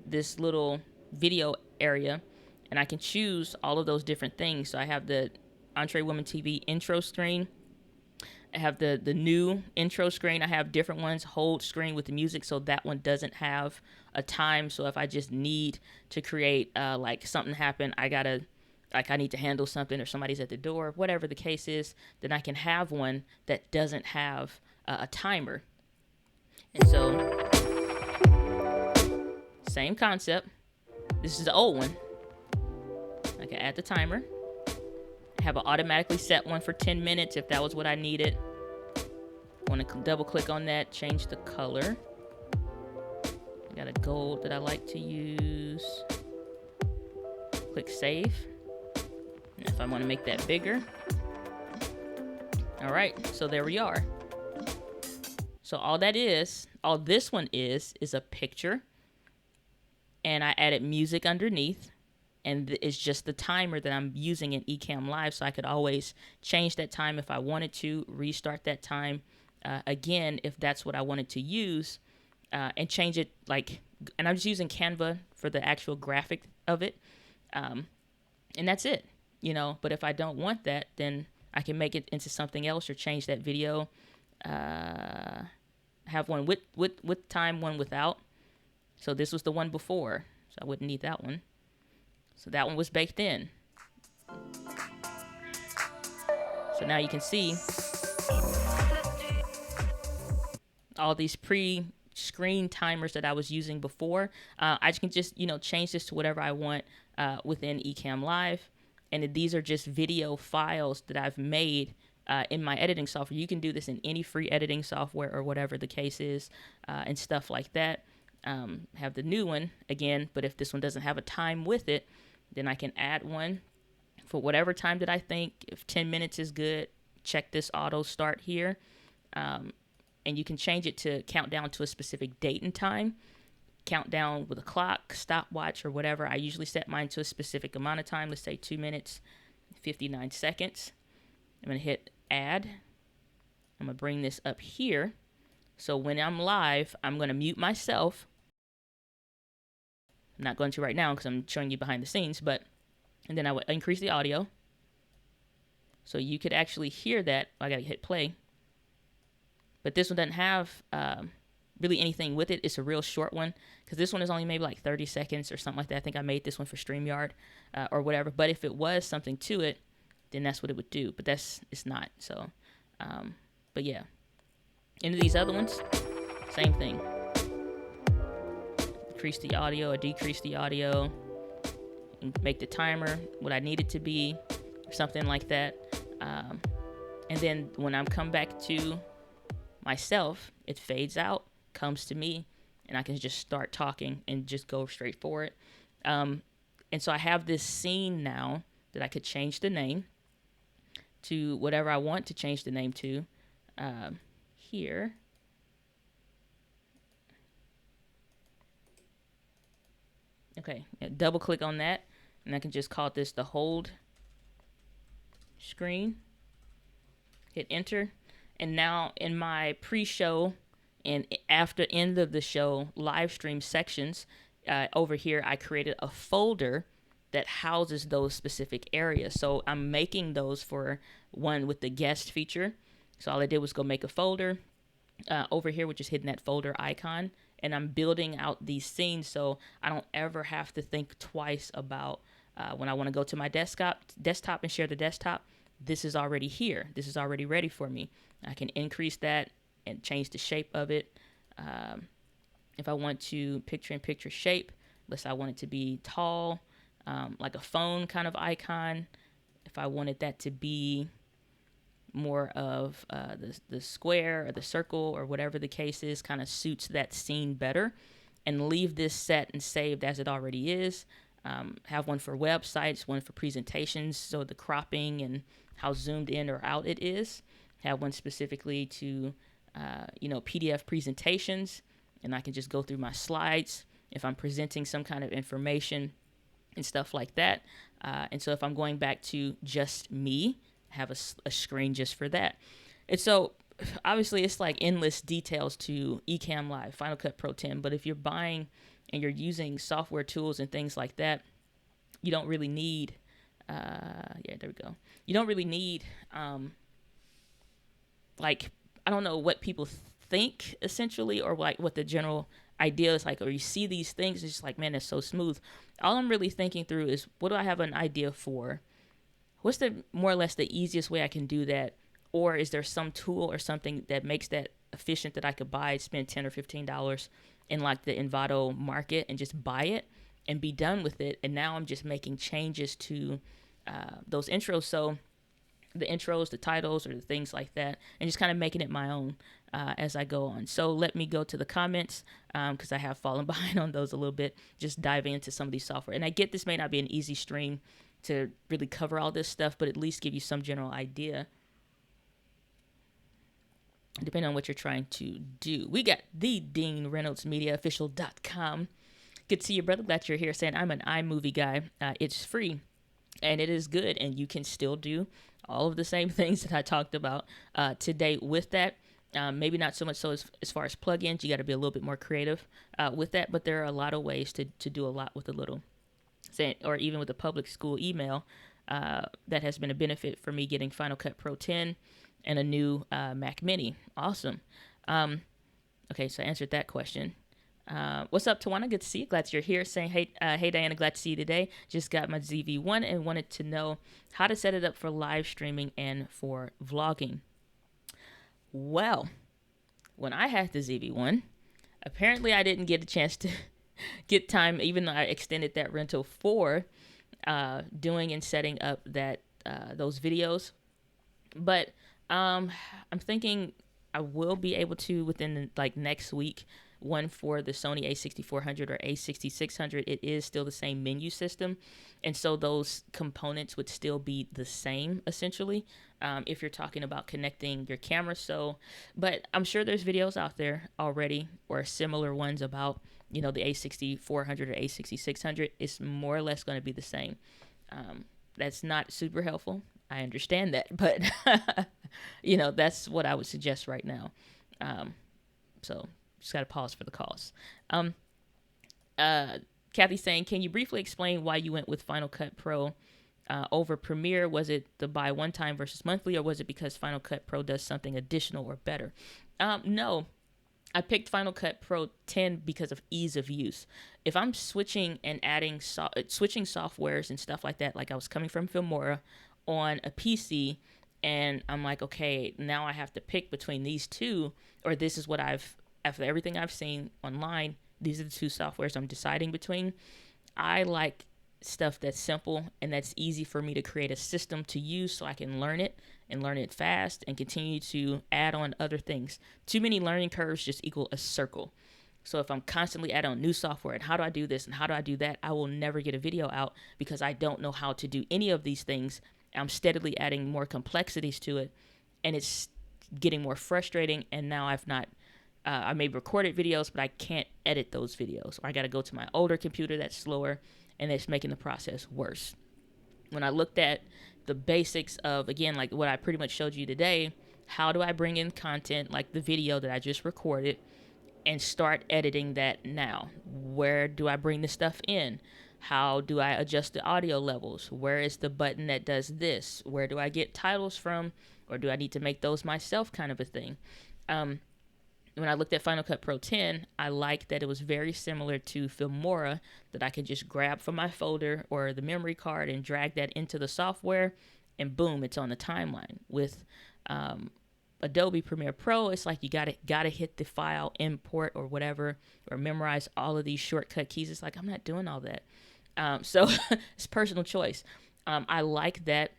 this little video area, and I can choose all of those different things. So I have the Entree Woman TV intro screen. I have the new intro screen. I have different ones, hold screen with the music, so that one doesn't have a time. So if I just need to create, like something happened, I need to handle something or somebody's at the door, whatever the case is, then I can have one that doesn't have a timer. And so, same concept. This is the old one. I can add the timer. Have an automatically set one for 10 minutes if that was what I needed. I want to double click on that, change the color. I got a gold that I like to use. Click save. And if I want to make that bigger. All right, so there we are. So all this one is a picture. And I added music underneath. And it's just the timer that I'm using in Ecamm Live, so I could always change that time if I wanted to, restart that time again if that's what I wanted to use, and change it and I'm just using Canva for the actual graphic of it, and that's it, But if I don't want that, then I can make it into something else or change that video. Have one with time, one without. So this was the one before, so I wouldn't need that one. So that one was baked in. So now you can see all these pre-screen timers that I was using before. I can just, change this to whatever I want within Ecamm Live. And these are just video files that I've made in my editing software. You can do this in any free editing software or whatever the case is, and stuff like that. Have the new one again, but if this one doesn't have a time with it, then I can add one for whatever time that I think. If 10 minutes is good, check this auto start here. And you can change it to count down to a specific date and time. Count down with a clock, stopwatch, or whatever. I usually set mine to a specific amount of time. Let's say 2 minutes, 59 seconds. I'm going to hit add. I'm going to bring this up here. So when I'm live, I'm going to mute myself. I'm not going to right now because I'm showing you behind the scenes, and then I would increase the audio. So you could actually hear that. I got to hit play. But this one doesn't have really anything with it. It's a real short one because this one is only maybe like 30 seconds or something like that. I think I made this one for StreamYard or whatever. But if it was something to it, then that's what it would do. But it's not. So, but yeah. Into these other ones, same thing. Increase the audio or decrease the audio. And make the timer what I need it to be or something like that. And then when I'm come back to myself, it fades out, comes to me, and I can just start talking and just go straight for it. And so I have this scene now that I could change the name to whatever I want to change the name to here. Okay, double click on that, and I can just call this the hold screen. Hit enter. And now in my pre-show and after end of the show live stream sections, over here I created a folder that houses those specific areas. So I'm making those for one with the guest feature. So all I did was go make a folder over here, which is hitting that folder icon. And I'm building out these scenes so I don't ever have to think twice about when I want to go to my desktop and share the desktop. This is already here. This is already ready for me. I can increase that and change the shape of it. If I want to picture-in-picture shape, let's say I want it to be tall, like a phone kind of icon. If I wanted that to be more of the square or the circle or whatever the case is, kind of suits that scene better, and leave this set and saved as it already is. Have one for websites, one for presentations, so the cropping and how zoomed in or out it is. Have one specifically to, PDF presentations, and I can just go through my slides if I'm presenting some kind of information and stuff like that. And so if I'm going back to just me, have a screen just for that. And so obviously it's like endless details to Ecamm Live, Final Cut Pro 10, but if you're buying and you're using software tools and things like that, you don't really need, there we go. You don't really need, I don't know what people think essentially, or like what the general idea is like, or you see these things, it's just like, man, it's so smooth. All I'm really thinking through is, what do I have an idea for? What's the more or less the easiest way I can do that? Or is there some tool or something that makes that efficient that I could buy, spend $10 or $15 in like the Envato market and just buy it and be done with it? And now I'm just making changes to those intros. So the intros, the titles, or the things like that, and just kind of making it my own as I go on. So let me go to the comments because I have fallen behind on those a little bit, just diving into some of these software. And I get this may not be an easy stream to really cover all this stuff, but at least give you some general idea depending on what you're trying to do. We got the Dean Reynolds Media Official.com. Good to see you, brother. Glad you're here, saying I'm an iMovie guy. It's free and it is good, and you can still do all of the same things that I talked about today with that. Maybe not so much so as far as plugins. You got to be a little bit more creative with that, but there are a lot of ways to do a lot with a little. Or even with a public school email, that has been a benefit for me getting Final Cut Pro 10 and a new Mac Mini. Awesome. Okay, so I answered that question. What's up, Tawana? Good to see you. Glad you're here. Saying, hey, Diana, glad to see you today. Just got my ZV-1 and wanted to know how to set it up for live streaming and for vlogging. Well, when I had the ZV-1, apparently I didn't get a chance to get time, even though I extended that rental for doing and setting up that those videos. But I'm thinking I will be able to within like next week one for the Sony a6400 or a6600, it is still the same menu system. And so those components would still be the same, essentially, if you're talking about connecting your camera. So, but I'm sure there's videos out there already or similar ones about, the a6400 or a6600. It's more or less going to be the same. That's not super helpful. I understand that, but that's what I would suggest right now. So just got to pause for the cause. Kathy's saying, can you briefly explain why you went with Final Cut Pro over Premiere? Was it the buy one time versus monthly, or was it because Final Cut Pro does something additional or better? No, I picked Final Cut Pro 10 because of ease of use. If I'm switching and adding switching softwares and stuff like that, like I was coming from Filmora on a PC, and I'm like, okay, now I have to pick between these two, or this is what after everything I've seen online, these are the two softwares I'm deciding between. I like stuff that's simple and that's easy for me to create a system to use so I can learn it and learn it fast and continue to add on other things. Too many learning curves just equal a circle. So if I'm constantly adding on new software and how do I do this and how do I do that, I will never get a video out because I don't know how to do any of these things. I'm steadily adding more complexities to it, and it's getting more frustrating. And now I may recorded videos, but I can't edit those videos. Or I got to go to my older computer that's slower, and it's making the process worse. When I looked at the basics of, again, like what I pretty much showed you today, how do I bring in content like the video that I just recorded and start editing that now? Where do I bring the stuff in? How do I adjust the audio levels? Where is the button that does this? Where do I get titles from? Or do I need to make those myself, kind of a thing? When I looked at Final Cut Pro 10, I liked that it was very similar to Filmora, that I could just grab from my folder or the memory card and drag that into the software, and boom, it's on the timeline. With Adobe Premiere Pro, it's like you gotta hit the file import or whatever, or memorize all of these shortcut keys. It's like, I'm not doing all that. So it's personal choice. I like that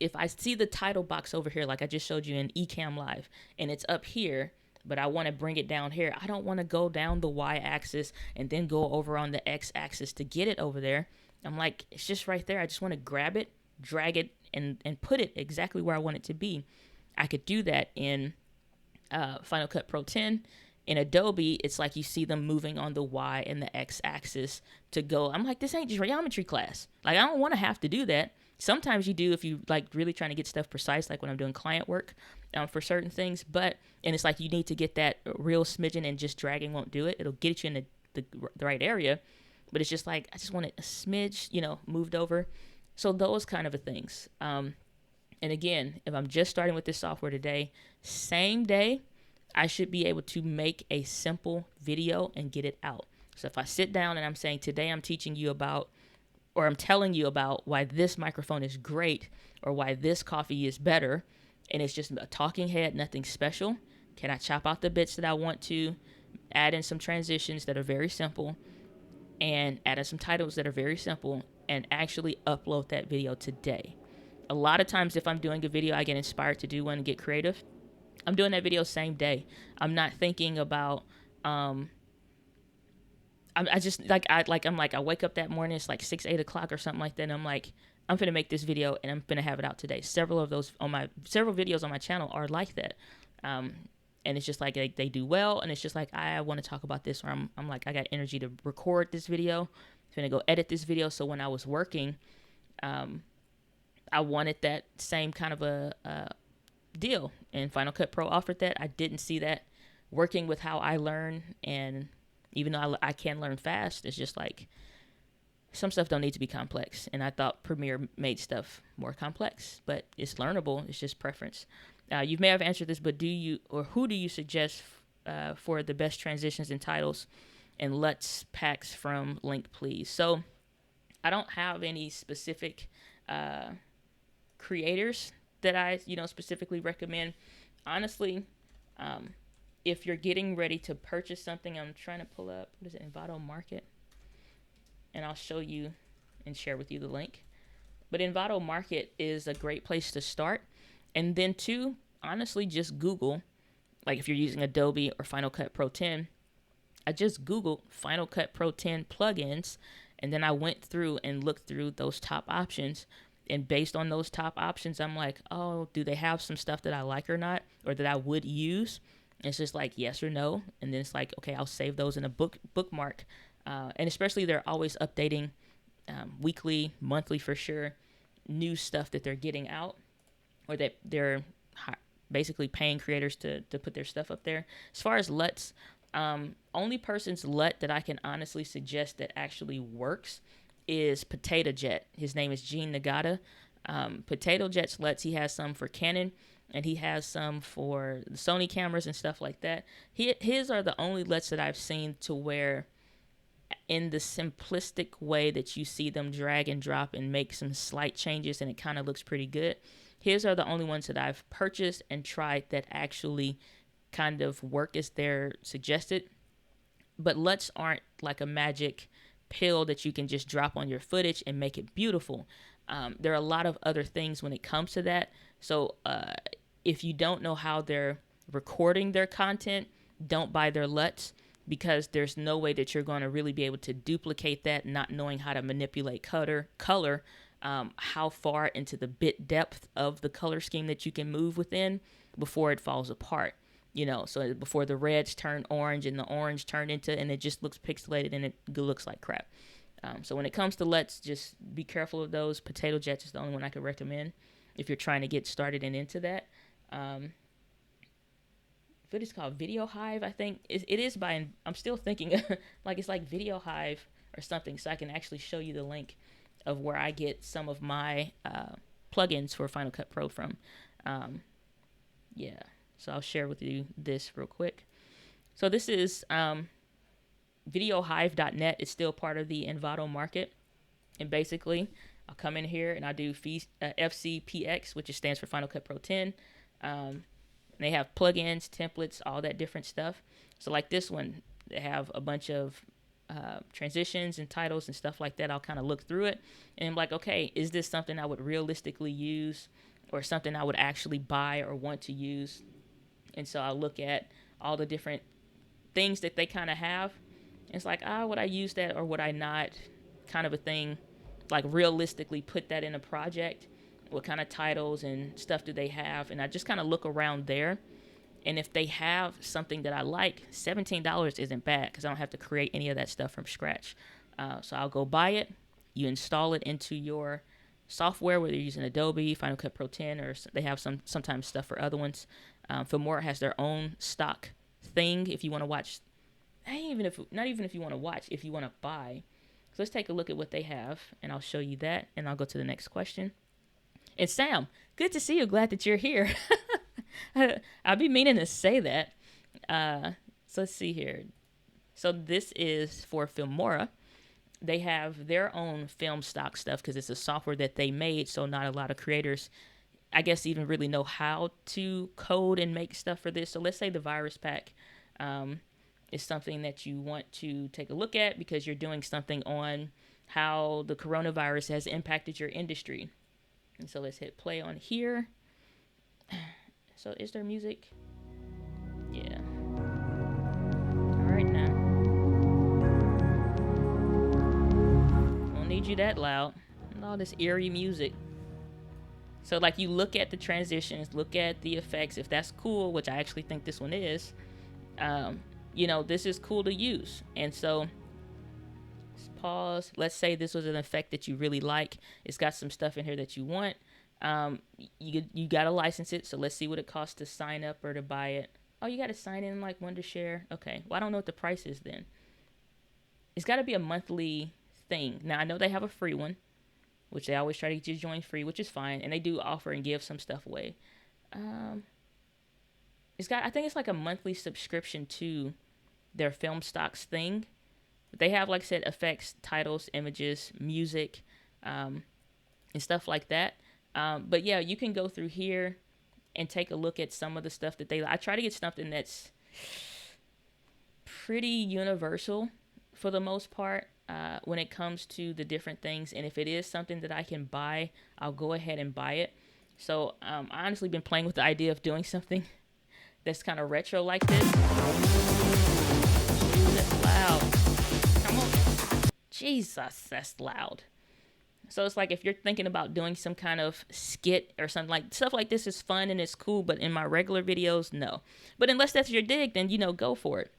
if I see the title box over here, like I just showed you in Ecamm Live, and it's up here, but I want to bring it down here. I don't want to go down the y-axis and then go over on the x-axis to get it over there. I'm like, it's just right there. I just want to grab it, drag it, and put it exactly where I want it to be. I could do that in Final Cut Pro 10. In Adobe, it's like you see them moving on the y and the x-axis to go. I'm like, this ain't geometry class. Like, I don't want to have to do that. Sometimes you do if you like really trying to get stuff precise, like when I'm doing client work for certain things. And it's like you need to get that real smidgen, and just dragging won't do it. It'll get you in the right area, but it's just like I just want it a smidge, moved over. So those kind of things. And again, if I'm just starting with this software today, same day, I should be able to make a simple video and get it out. So if I sit down and I'm saying, today I'm teaching you about, or I'm telling you about why this microphone is great, or why this coffee is better, and it's just a talking head, nothing special, can I chop out the bits that I want to, add in some transitions that are very simple, and add in some titles that are very simple, and actually upload that video today? A lot of times if I'm doing a video, I get inspired to do one and get creative. I'm doing that video same day. I'm not thinking about, I wake up that morning, it's like 6-8 o'clock or something like that, and I'm like, I'm gonna make this video and I'm gonna have it out today. Several videos on my channel are like that, and it's just like they do well, and it's just like I want to talk about this, or I'm like, I got energy to record this video, I'm gonna go edit this video. So when I was working, I wanted that same kind of a deal, and Final Cut Pro offered that. I didn't see that working with how I learn, and even though I can learn fast, it's just like some stuff don't need to be complex. And I thought Premiere made stuff more complex, but it's learnable. It's just preference. You may have answered this, but who do you suggest for the best transitions and titles and LUTs packs from? Link, please. So I don't have any specific creators that I specifically recommend. Honestly, if you're getting ready to purchase something, I'm trying to pull up, what is it, Envato Market? And I'll show you and share with you the link. But Envato Market is a great place to start. And then honestly, just Google, like if you're using Adobe or Final Cut Pro 10, I just Googled Final Cut Pro 10 plugins, and then I went through and looked through those top options. And based on those top options, I'm like, oh, do they have some stuff that I like or not, or that I would use? And it's just like yes or no. And then it's like, okay, I'll save those in a bookmark. And especially they're always updating weekly, monthly for sure, new stuff that they're getting out, or that they're basically paying creators to put their stuff up there. As far as LUTs, only person's LUT that I can honestly suggest that actually works is Potato Jet. His name is Gene Nagata. Potato Jet's LUTs, he has some for Canon, and he has some for the Sony cameras and stuff like that. His are the only LUTs that I've seen to where, in the simplistic way that you see them drag and drop and make some slight changes and it kind of looks pretty good. His are the only ones that I've purchased and tried that actually kind of work as they're suggested. But LUTs aren't like a magic pill that you can just drop on your footage and make it beautiful. There are a lot of other things when it comes to that. So if you don't know how they're recording their content, don't buy their LUTs, because there's no way that you're going to really be able to duplicate that, not knowing how to manipulate color, how far into the bit depth of the color scheme that you can move within before it falls apart. So before the reds turn orange and the orange turn into, and it just looks pixelated and it looks like crap. So when it comes to LUTs, just be careful of those. Potato Jets is the only one I could recommend if you're trying to get started and into that. What is called Video Hive, I think. It is by, I'm still thinking, like it's like Video Hive or something, so I can actually show you the link of where I get some of my plugins for Final Cut Pro from. So I'll share with you this real quick. So this is videohive.net. It's still part of the Envato market. And basically, I'll come in here and I do FCPX, which stands for Final Cut Pro 10. They have plugins, templates, all that different stuff. So like this one, they have a bunch of transitions and titles and stuff like that. I'll kind of look through it and I'm like, okay, is this something I would realistically use or something I would actually buy or want to use? And so I'll look at all the different things that they kind of have. And it's like, would I use that or would I not? Kind of a thing. Like realistically put that in a project. What kind of titles and stuff do they have? And I just kind of look around there. And if they have something that I like, $17 isn't bad because I don't have to create any of that stuff from scratch. So I'll go buy it. You install it into your software, whether you're using Adobe, Final Cut Pro 10, or they have sometimes stuff for other ones. Filmora has their own stock thing if you want to watch. Not even if you want to watch, if you want to buy. So let's take a look at what they have, and I'll show you that, and I'll go to the next question. And Sam, good to see you. Glad that you're here. I'll be meaning to say that. So let's see here. So this is for Filmora. They have their own film stock stuff because it's a software that they made, so not a lot of creators, I guess, even really know how to code and make stuff for this. So let's say the virus pack is something that you want to take a look at because you're doing something on how the coronavirus has impacted your industry. And so let's hit play on here. So is there music? Yeah. All right now. Don't need you that loud. And all this eerie music. So like you look at the transitions, look at the effects. If that's cool, which I actually think this one is, this is cool to use. And so let's pause. Let's say this was an effect that you really like. It's got some stuff in here that you want. You got to license it. So let's see what it costs to sign up or to buy it. Oh, you got to sign in like Wondershare. Okay. Well, I don't know what the price is then. It's got to be a monthly thing. Now, I know they have a free one, which they always try to get you to join free, which is fine. And they do offer and give some stuff away. I think it's like a monthly subscription to their film stocks thing. But they have, like I said, effects, titles, images, music, and stuff like that. But yeah, you can go through here and take a look at some of the stuff that I try to get something that's pretty universal for the most part when it comes to the different things. And if it is something that I can buy, I'll go ahead and buy it. So I honestly been playing with the idea of doing something that's kind of retro like this. Jesus, that's loud. So it's like if you're thinking about doing some kind of skit or something, like stuff like this is fun and it's cool, but in my regular videos, no. But unless that's your dig, then go for it.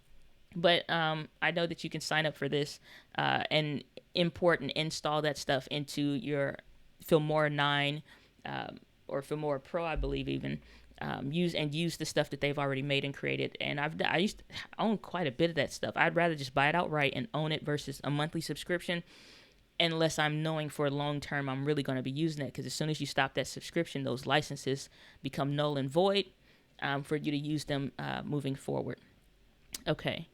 But I know that you can sign up for this and import and install that stuff into your Filmora 9 or Filmora Pro, I believe even. Use the stuff that they've already made and created. And I used to own quite a bit of that stuff. I'd rather just buy it outright and own it versus a monthly subscription, unless I'm knowing for long term I'm really going to be using it. Because as soon as you stop that subscription, those licenses become null and void for you to use them moving forward. Okay.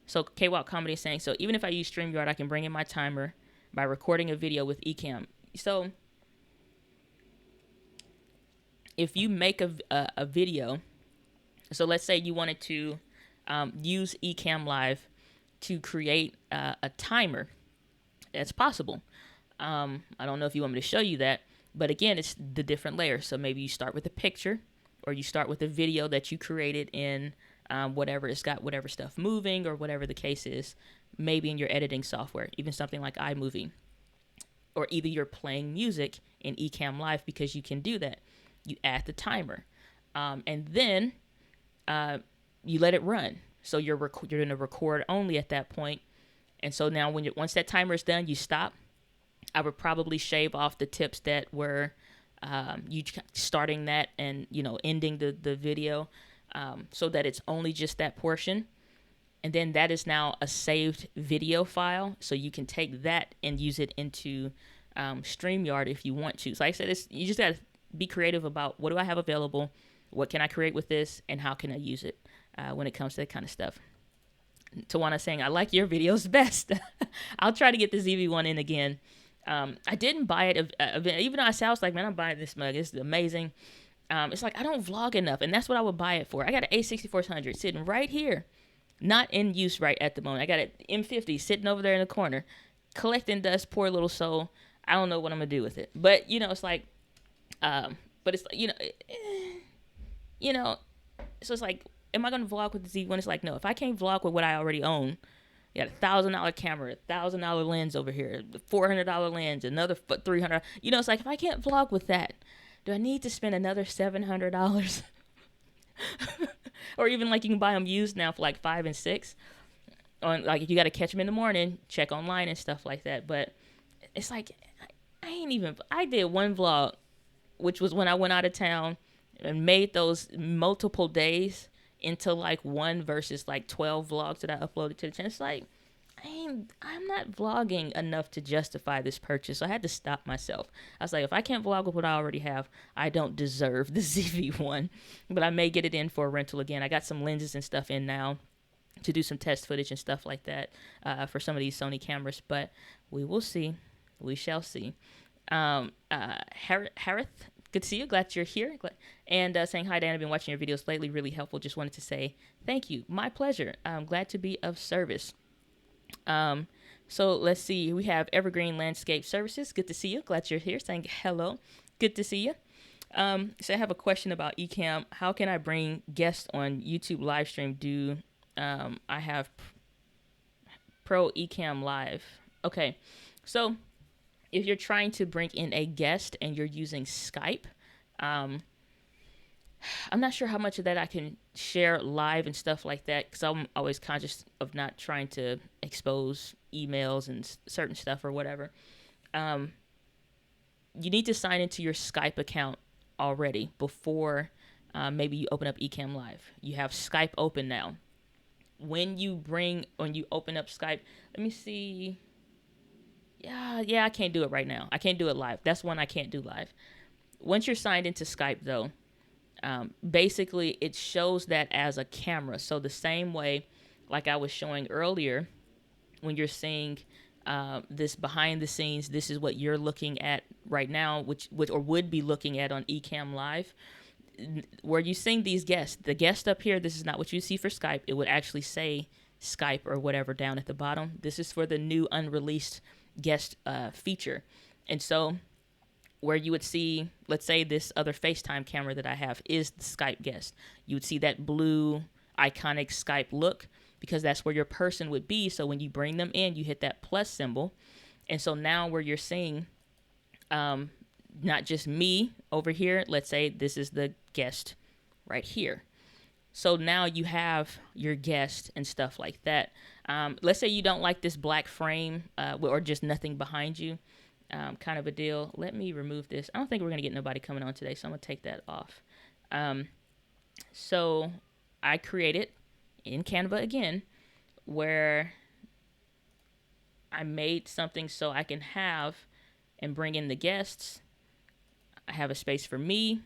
So K-Walk Comedy is saying, so even if I use StreamYard, I can bring in my timer by recording a video with Ecamm. So if you make a video, so let's say you wanted to use Ecamm Live to create a timer, that's possible. I don't know if you want me to show you that, but again, it's the different layers. So maybe you start with a picture, or you start with a video that you created in whatever, it's got whatever stuff moving or whatever the case is, maybe in your editing software, even something like iMovie. Or either you're playing music in Ecamm Live, because you can do that. You add the timer, and then you let it run. So you're going to record only at that point. And so now once that timer is done, you stop. I would probably shave off the tips that were you starting that and ending the video, so that it's only just that portion. And then that is now a saved video file, so you can take that and use it into StreamYard if you want to. So like I said, you just got to be creative about what do I have available, what can I create with this, and how can I use it when it comes to that kind of stuff. Tawana saying, I like your videos best. I'll try to get the ZV one in again. I didn't buy it, even though I was like, man, I'm buying this mug. It's amazing. It's like I don't vlog enough, and that's what I would buy it for. I got an A6400 sitting right here, not in use right at the moment. I got an M50 sitting over there in the corner, collecting dust, poor little soul. I don't know what I'm going to do with it. But, it's like, but it's like, so it's like, am I going to vlog with the Z1? It's like, no, if I can't vlog with what I already own, you got $1,000 camera, $1,000 lens over here, $400 lens, another $300. It's like, if I can't vlog with that, do I need to spend another $700? Or even like you can buy them used now for like $5 and $6. On like if you got to catch them in the morning, check online and stuff like that. But it's like I did one vlog, which was when I went out of town, and made those multiple days into like one versus like 12 vlogs that I uploaded to the channel. It's like I'm not vlogging enough to justify this purchase. So I had to stop myself. I was like, if I can't vlog with what I already have, I don't deserve the ZV-1. But I may get it in for a rental again. I got some lenses and stuff in now to do some test footage and stuff like that for some of these Sony cameras. But we will see. We shall see. Harith, good to see you. Glad you're here. And saying, hi, Dan. I've been watching your videos lately. Really helpful. Just wanted to say thank you. My pleasure. I'm glad to be of service. So let's see. We have Evergreen Landscape Services. Good to see you. Glad you're here. Saying hello. Good to see you. So I have a question about Ecamm. How can I bring guests on YouTube live stream? I have Pro Ecamm Live. Okay. So if you're trying to bring in a guest and you're using Skype, I'm not sure how much of that I can share live and stuff like that, because I'm always conscious of not trying to expose emails and certain stuff or whatever. You need to sign into your Skype account already before maybe you open up Ecamm Live. You have Skype open now. When you open up Skype, let me see. Yeah, I can't do it right now. I can't do it live. That's one I can't do live. Once you're signed into Skype, though, basically it shows that as a camera. So the same way, like I was showing earlier, when you're seeing this behind the scenes, this is what you're looking at right now, which or would be looking at on Ecamm Live. Where you seeing these guests, the guest up here, this is not what you see for Skype. It would actually say Skype or whatever down at the bottom. This is for the new unreleased guest feature. And so where you would see, let's say this other FaceTime camera that I have is the Skype guest. You would see that blue iconic Skype look. because that's where your person would be. So when you bring them in, you hit that plus symbol. And so now where you're seeing not just me over here, let's say this is the guest right here. So now you have your guest and stuff like that. Let's say you don't like this black frame or just nothing behind you, kind of a deal. Let me remove this. I don't think we're going to get nobody coming on today, so I'm going to take that off. So I created in Canva again where I made something so I can have and bring in the guests. I have a space for me,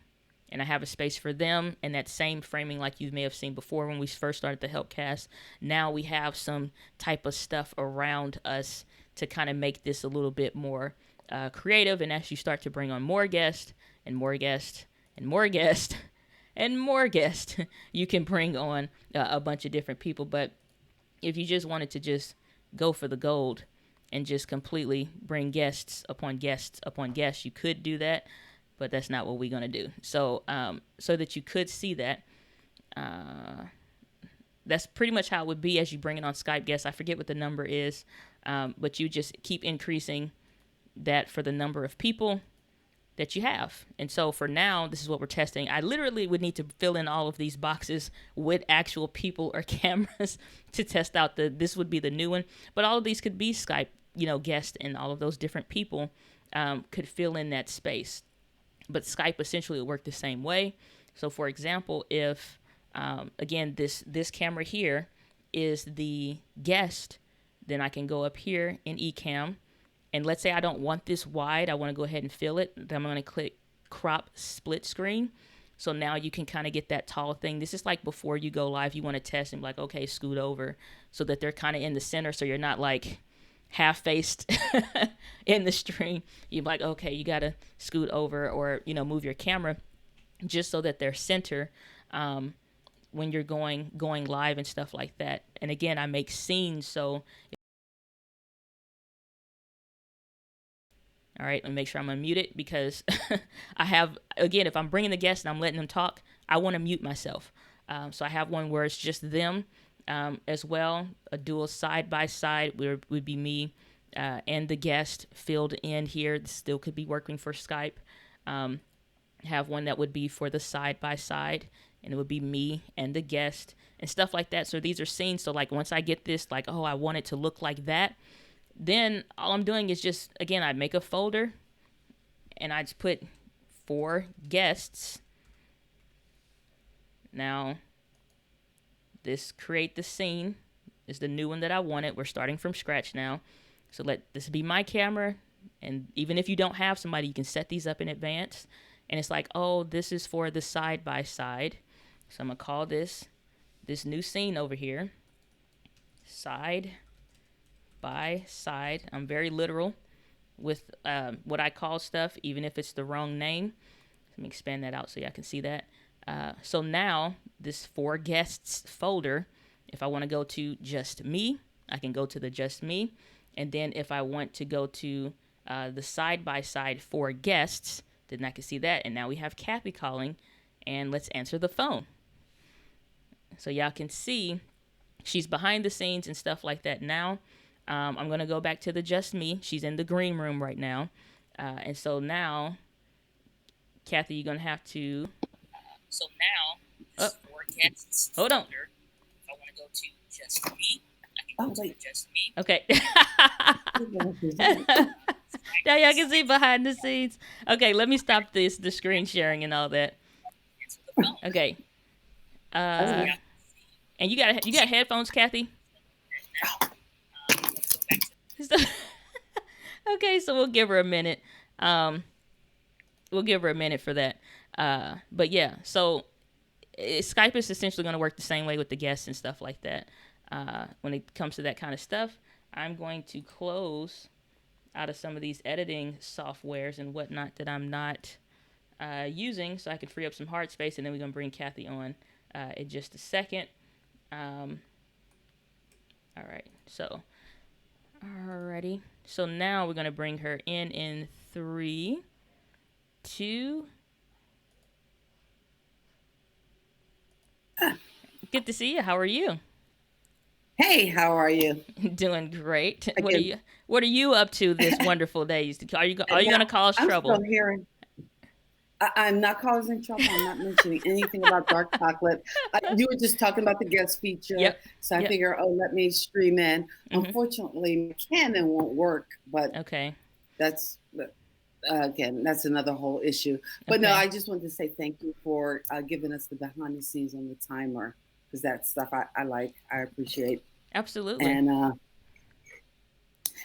and I have a space for them, and that same framing like you may have seen before when we first started the Helpcast. Now we have some type of stuff around us to kind of make this a little bit more creative, and as you start to bring on more guests and more guests and more guests and more guests, you can bring on a bunch of different people. But if you just wanted to just go for the gold and just completely bring guests upon guests upon guests, you could do that. But that's not what we're going to do. So so that you could see that, that's pretty much how it would be as you bring it on Skype guests. I forget what the number is, but you just keep increasing that for the number of people that you have. And so for now, this is what we're testing. I literally would need to fill in all of these boxes with actual people or cameras to test out this would be the new one. But all of these could be Skype, guests, and all of those different people could fill in that space. But Skype essentially will work the same way. So, for example, if, again, this camera here is the guest, then I can go up here in Ecamm. And let's say I don't want this wide. I want to go ahead and fill it. Then I'm going to click Crop Split Screen. So now you can kind of get that tall thing. This is like before you go live. You want to test and be like, okay, scoot over so that they're kind of in the center so you're not like half-faced in the stream. You're like, okay, you got to scoot over or, move your camera just so that they're center when you're going live and stuff like that. And again, I make scenes. So, all right, let me make sure I'm unmuted because I have, again, if I'm bringing the guests and I'm letting them talk, I want to mute myself. So I have one where it's just them. As well, a dual side-by-side would be me and the guest filled in here. This still could be working for Skype. Have one that would be for the side-by-side, and it would be me and the guest and stuff like that. So these are scenes. So like once I get this, like, oh, I want it to look like that, then all I'm doing is just, again, I make a folder, and I just put 4 guests. Now, this create the scene is the new one that I wanted. We're starting from scratch now. So let this be my camera. And even if you don't have somebody, you can set these up in advance. And it's like, oh, this is for the side-by-side. So I'm going to call this new scene over here side-by-side. I'm very literal with what I call stuff, even if it's the wrong name. Let me expand that out so y'all can see that. So now this 4 guests folder, if I want to go to just me, I can go to the just me. And then if I want to go to the side-by-side 4 guests, then I can see that. And now we have Kathy calling, and let's answer the phone. So y'all can see she's behind the scenes and stuff like that now. I'm going to go back to the just me. She's in the green room right now. And so now, Kathy, you're going to have to... So now, this 4 guests. Hold on. If I want to go to just me, I can go to just me. Okay. Now y'all can see behind the scenes. Okay, let me stop the screen sharing and all that. Okay. And you got headphones, Kathy? Okay, so we'll give her a minute. We'll give her a minute for that. But yeah, so Skype is essentially going to work the same way with the guests and stuff like that. When it comes to that kind of stuff, I'm going to close out of some of these editing softwares and whatnot that I'm not using so I can free up some hard space, and then we're going to bring Kathy on in just a second. All right, so alrighty. So now we're going to bring her in 3, 2. Good to see you. How are you? Hey, how are you? Doing great. Again, What are you up to this wonderful day? Are you now gonna cause I'm trouble? still hearing. I'm not causing trouble. I'm not mentioning anything about dark chocolate. You were just talking about the guest feature, Yep. so I Yep. figure, oh, let me stream in. Mhm. Unfortunately, my Canon won't work, but Okay. that's again, that's another whole issue. But no, Okay. I just wanted to say thank you for giving us the behind the scenes on the timer because that stuff I like, I appreciate. Absolutely. And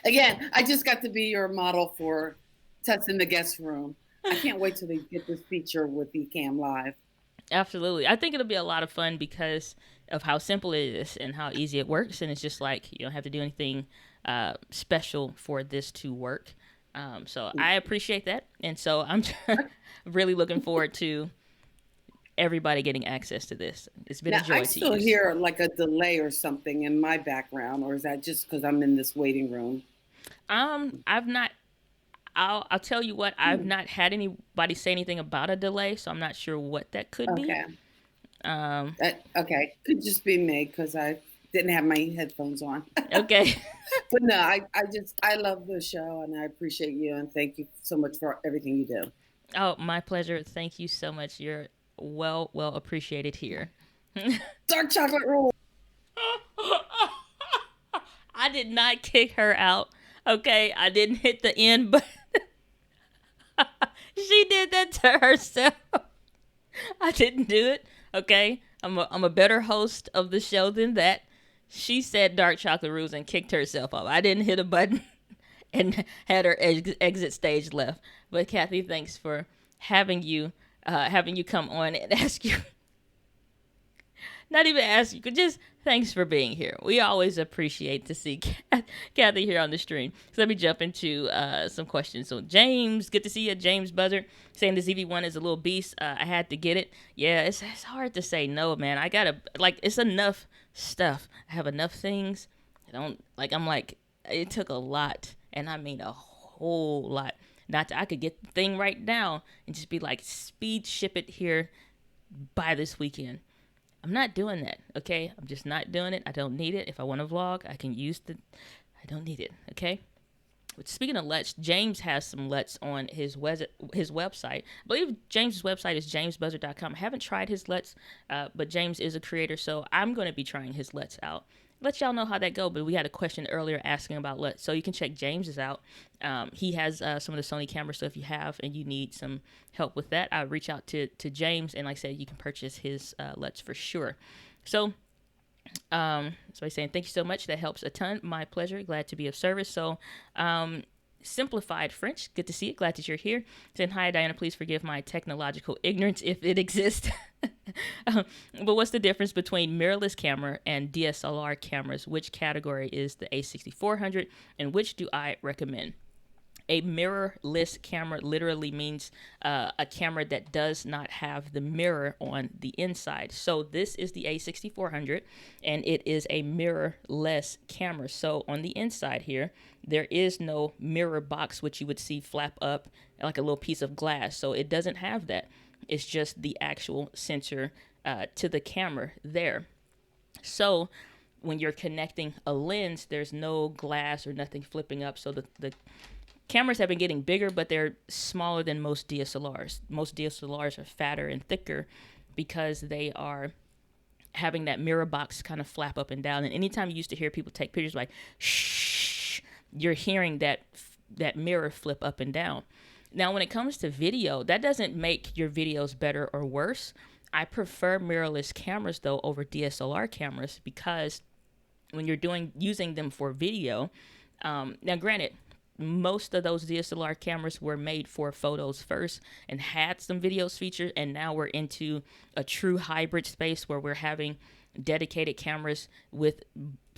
again, I just got to be your model for testing the guest room. I can't wait till they get this feature with Ecamm Live. Absolutely. I think it'll be a lot of fun because of how simple it is and how easy it works, and it's just like you don't have to do anything special for this to work. So I appreciate that, and so I'm really looking forward to everybody getting access to this. It's been a Now, I joy to still use. hear like a delay or something in my background, or is that just because I'm in this waiting room? I've not. I'll tell you what. I've Hmm. not had anybody say anything about a delay, so I'm not sure what that could be. Okay. Um, Okay. Could just be me because I didn't have my headphones on. okay. But no, I love the show and I appreciate you and thank you so much for everything you do. Oh, my pleasure. Thank you so much. You're well appreciated here. Dark chocolate rule. I did not kick her out. Okay, I didn't hit the end, but she did that to herself. I didn't do it. Okay, I'm a better host of the show than that. She said dark chocolate rules and kicked herself off. I didn't hit a button and had her exit stage left. But Kathy, thanks for having you come on and ask you, not even ask you, just thanks for being here. We always appreciate to see Kathy here on the stream. So let me jump into some questions. So James, good to see you. James Buzzard saying the ZV1 is a little beast. I had to get it. Yeah, it's hard to say no, man. I gotta like it's enough stuff. I have enough things. I don't like. I'm like it took a lot, and I mean a whole lot. I could get the thing right now and just be like speed ship it here by this weekend. I'm not doing that, okay? I'm just not doing it. I don't need it. If I want to vlog, I can use the. I don't need it, okay? But speaking of LUTs, James has some LUTs on his website. I believe James's website is jamesbuzzard.com. I haven't tried his LUTs, but James is a creator, so I'm going to be trying his LUTs out. Let y'all know how that go. But we had a question earlier asking about LUTs, so you can check James's out. He has some of the Sony cameras, so if you have and you need some help with that, I reach out to James, and like I said, you can purchase his LUTs for sure. So he's saying, thank you so much. That helps a ton. My pleasure. Glad to be of service. So, simplified French. Good to see you. Glad that you're here. Saying, hi, Diana. Please forgive my technological ignorance if it exists. But what's the difference between mirrorless camera and DSLR cameras? Which category is the A6400 and which do I recommend? A mirrorless camera literally means a camera that does not have the mirror on the inside. So this is the A6400 and it is a mirrorless camera. So on the inside here, there is no mirror box, which you would see flap up like a little piece of glass. So it doesn't have that. It's just the actual sensor to the camera there. So when you're connecting a lens, there's no glass or nothing flipping up. So the cameras have been getting bigger, but they're smaller than most DSLRs. Most DSLRs are fatter and thicker because they are having that mirror box kind of flap up and down. And anytime you used to hear people take pictures like shh, you're hearing that mirror flip up and down. Now, when it comes to video, that doesn't make your videos better or worse. I prefer mirrorless cameras though over DSLR cameras because when you're using them for video, now granted, most of those DSLR cameras were made for photos first and had some videos featured, and now we're into a true hybrid space where we're having dedicated cameras with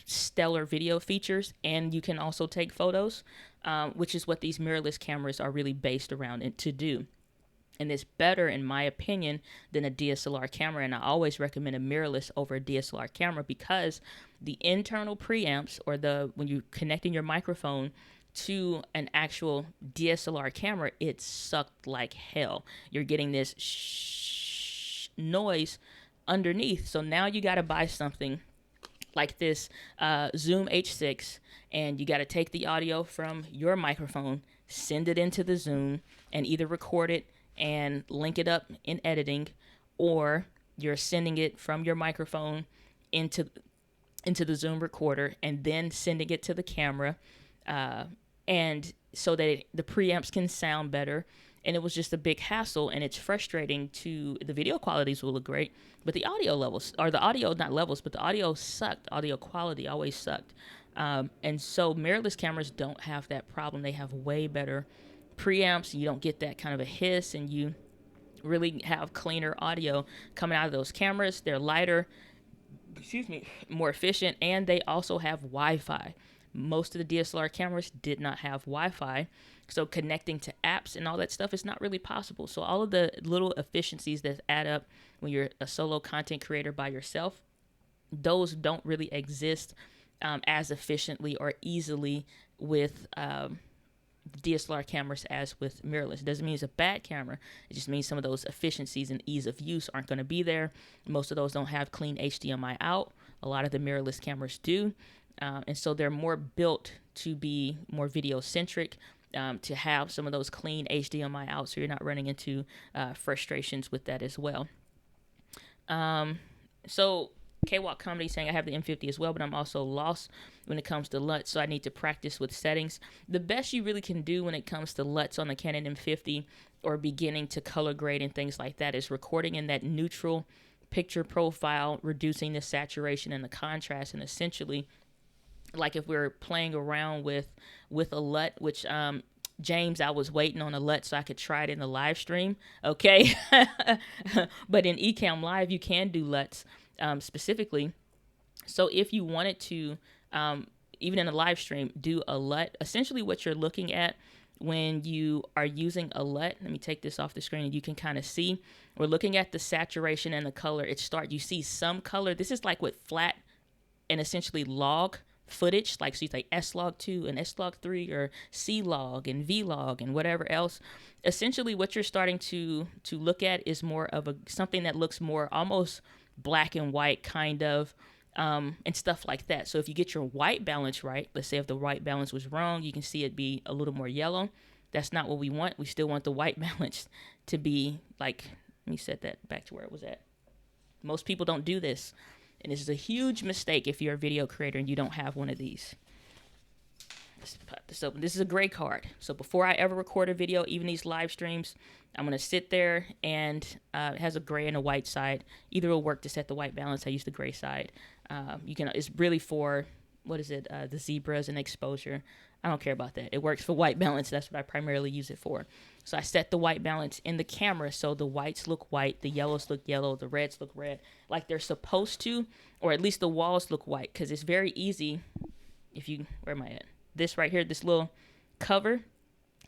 stellar video features, and you can also take photos, which is what these mirrorless cameras are really based around and to do. And it's better, in my opinion, than a DSLR camera. And I always recommend a mirrorless over a DSLR camera because the internal preamps, or when you're connecting your microphone to an actual DSLR camera, it sucked like hell. You're getting this shh noise underneath. So now you got to buy something like this Zoom H6, and you got to take the audio from your microphone, send it into the Zoom, and either record it and link it up in editing, or you're sending it from your microphone into the Zoom recorder and then sending it to the camera, and so that the preamps can sound better. And it was just a big hassle, and it's frustrating. To the video qualities will look great, but the audio levels, or the audio, not levels, but the audio sucked. Audio quality always sucked. And so mirrorless cameras don't have that problem. They have way better preamps. You don't get that kind of a hiss, and you really have cleaner audio coming out of those cameras. They're lighter, more efficient, and they also have Wi-Fi. Most of the DSLR cameras did not have Wi-Fi, so connecting to apps and all that stuff is not really possible. So all of the little efficiencies that add up when you're a solo content creator by yourself, those don't really exist as efficiently or easily with DSLR cameras as with mirrorless. It doesn't mean it's a bad camera. It just means some of those efficiencies and ease of use aren't going to be there. Most of those don't have clean HDMI out. A lot of the mirrorless cameras do. And so they're more built to be more video centric, to have some of those clean HDMI out, so you're not running into frustrations with that as well. So K-Walk Comedy saying, I have the M50 as well, but I'm also lost when it comes to LUTs, so I need to practice with settings. The best you really can do when it comes to LUTs on the Canon M50 or beginning to color grade and things like that is recording in that neutral picture profile, reducing the saturation and the contrast, and essentially, like if we're playing around with a LUT, which James, I was waiting on a LUT so I could try it in the live stream, okay? But in Ecamm Live, you can do LUTs specifically. So if you wanted to, even in a live stream, do a LUT, essentially what you're looking at when you are using a LUT, let me take this off the screen and you can kind of see, we're looking at the saturation and the color. You see some color. This is like with flat and essentially log footage, like so you say S-Log2 and S-Log3 or C-Log and V-Log and whatever else. Essentially what you're starting to look at is more of something that looks more almost black and white kind of, and stuff like that. So if you get your white balance right, let's say if the white balance was wrong, you can see it be a little more yellow. That's not what we want. We still want the white balance to be like, let me set that back to where it was at. Most people don't do this. And this is a huge mistake if you're a video creator and you don't have one of these. So this is a gray card. So before I ever record a video, even these live streams, I'm going to sit there and it has a gray and a white side. Either will work to set the white balance. I use the gray side. It's really for, the zebras and exposure. I don't care about that. It works for white balance. That's what I primarily use it for. So I set the white balance in the camera so the whites look white, the yellows look yellow, the reds look red, like they're supposed to, or at least the walls look white, because it's very easy. Where am I at? This right here, this little cover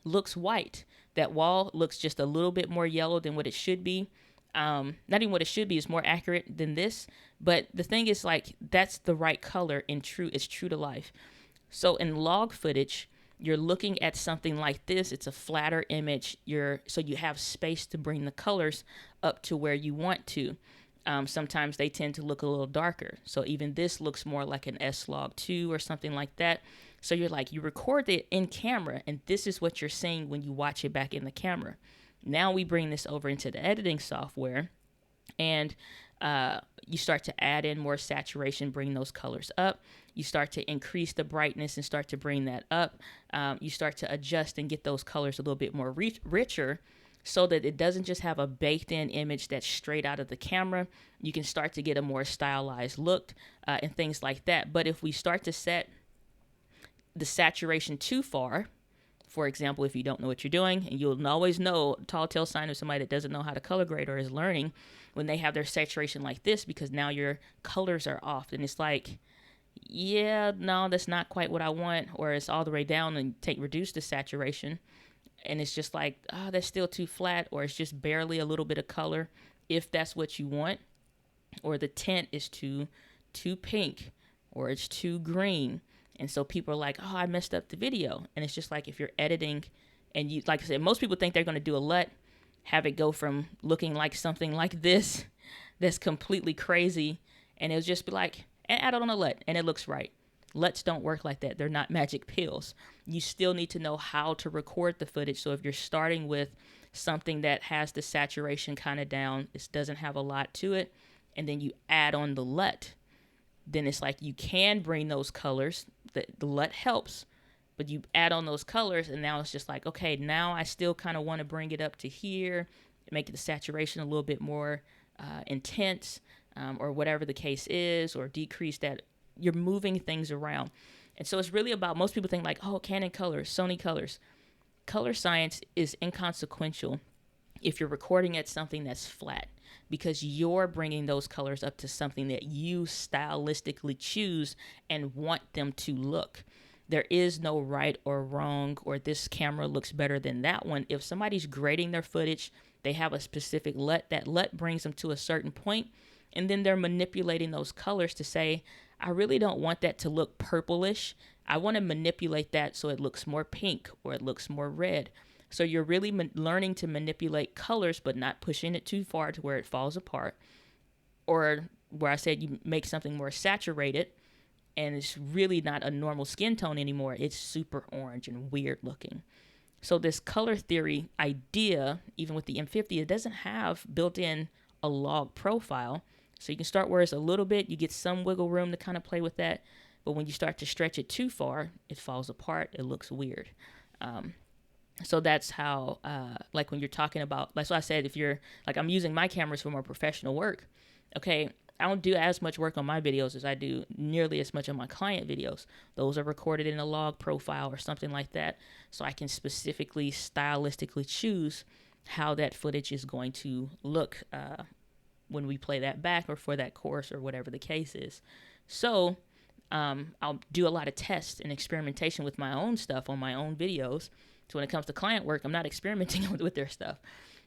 looks white. That wall looks just a little bit more yellow than what it should be. Not even what it should be, is more accurate than this. But the thing is, like, that's the right color it's true to life. So in log footage, you're looking at something like this. It's a flatter image. So you have space to bring the colors up to where you want to. Sometimes they tend to look a little darker. So even this looks more like an S-Log2 or something like that. So you record it in camera, and this is what you're seeing when you watch it back in the camera. Now we bring this over into the editing software, and you start to add in more saturation, bring those colors up. You start to increase the brightness and start to bring that up. You start to adjust and get those colors a little bit more richer, so that it doesn't just have a baked-in image that's straight out of the camera. You can start to get a more stylized look and things like that. But if we start to set the saturation too far, for example, if you don't know what you're doing, and you'll always know, tall tale sign of somebody that doesn't know how to color grade or is learning, when they have their saturation like this, because now your colors are off, and it's like, yeah, no, that's not quite what I want, or it's all the way down and reduce the saturation, and it's just like, that's still too flat, or it's just barely a little bit of color, if that's what you want, or the tint is too pink, or it's too green. And so people are like, I messed up the video. And it's just like, if you're editing and you, like I said, most people think they're going to do a LUT, have it go from looking like something like this, that's completely crazy. And it'll just be like, and add it on a LUT, and it looks right. LUTs don't work like that. They're not magic pills. You still need to know how to record the footage. So if you're starting with something that has the saturation kind of down, it doesn't have a lot to it, and then you add on the LUT, then it's like you can bring those colors. The LUT helps, but you add on those colors, and now it's just like, okay, now I still kind of want to bring it up to here, make the saturation a little bit more intense, or whatever the case is, or decrease that. You're moving things around. And so it's really about, most people think like, oh, Canon colors, Sony colors. Color science is inconsequential if you're recording at something that's flat, because you're bringing those colors up to something that you stylistically choose and want them to look. There is no right or wrong, or this camera looks better than that one. If somebody's grading their footage, they have a specific LUT. That LUT brings them to a certain point, and then they're manipulating those colors to say, I really don't want that to look purplish. I want to manipulate that so it looks more pink or it looks more red. So you're really learning to manipulate colors, but not pushing it too far to where it falls apart. Or where I said you make something more saturated and it's really not a normal skin tone anymore. It's super orange and weird looking. So this color theory idea, even with the M50, it doesn't have built in a log profile. So you can start where it's a little bit, you get some wiggle room to kind of play with that. But when you start to stretch it too far, it falls apart. It looks weird. So that's how, like when you're talking about, like so I said, if you're, like I'm using my cameras for more professional work. Okay, I don't do as much work on my videos as I do nearly as much on my client videos. Those are recorded in a log profile or something like that. So I can specifically, stylistically choose how that footage is going to look when we play that back or for that course or whatever the case is. So I'll do a lot of tests and experimentation with my own stuff on my own videos. So when it comes to client work, I'm not experimenting with their stuff.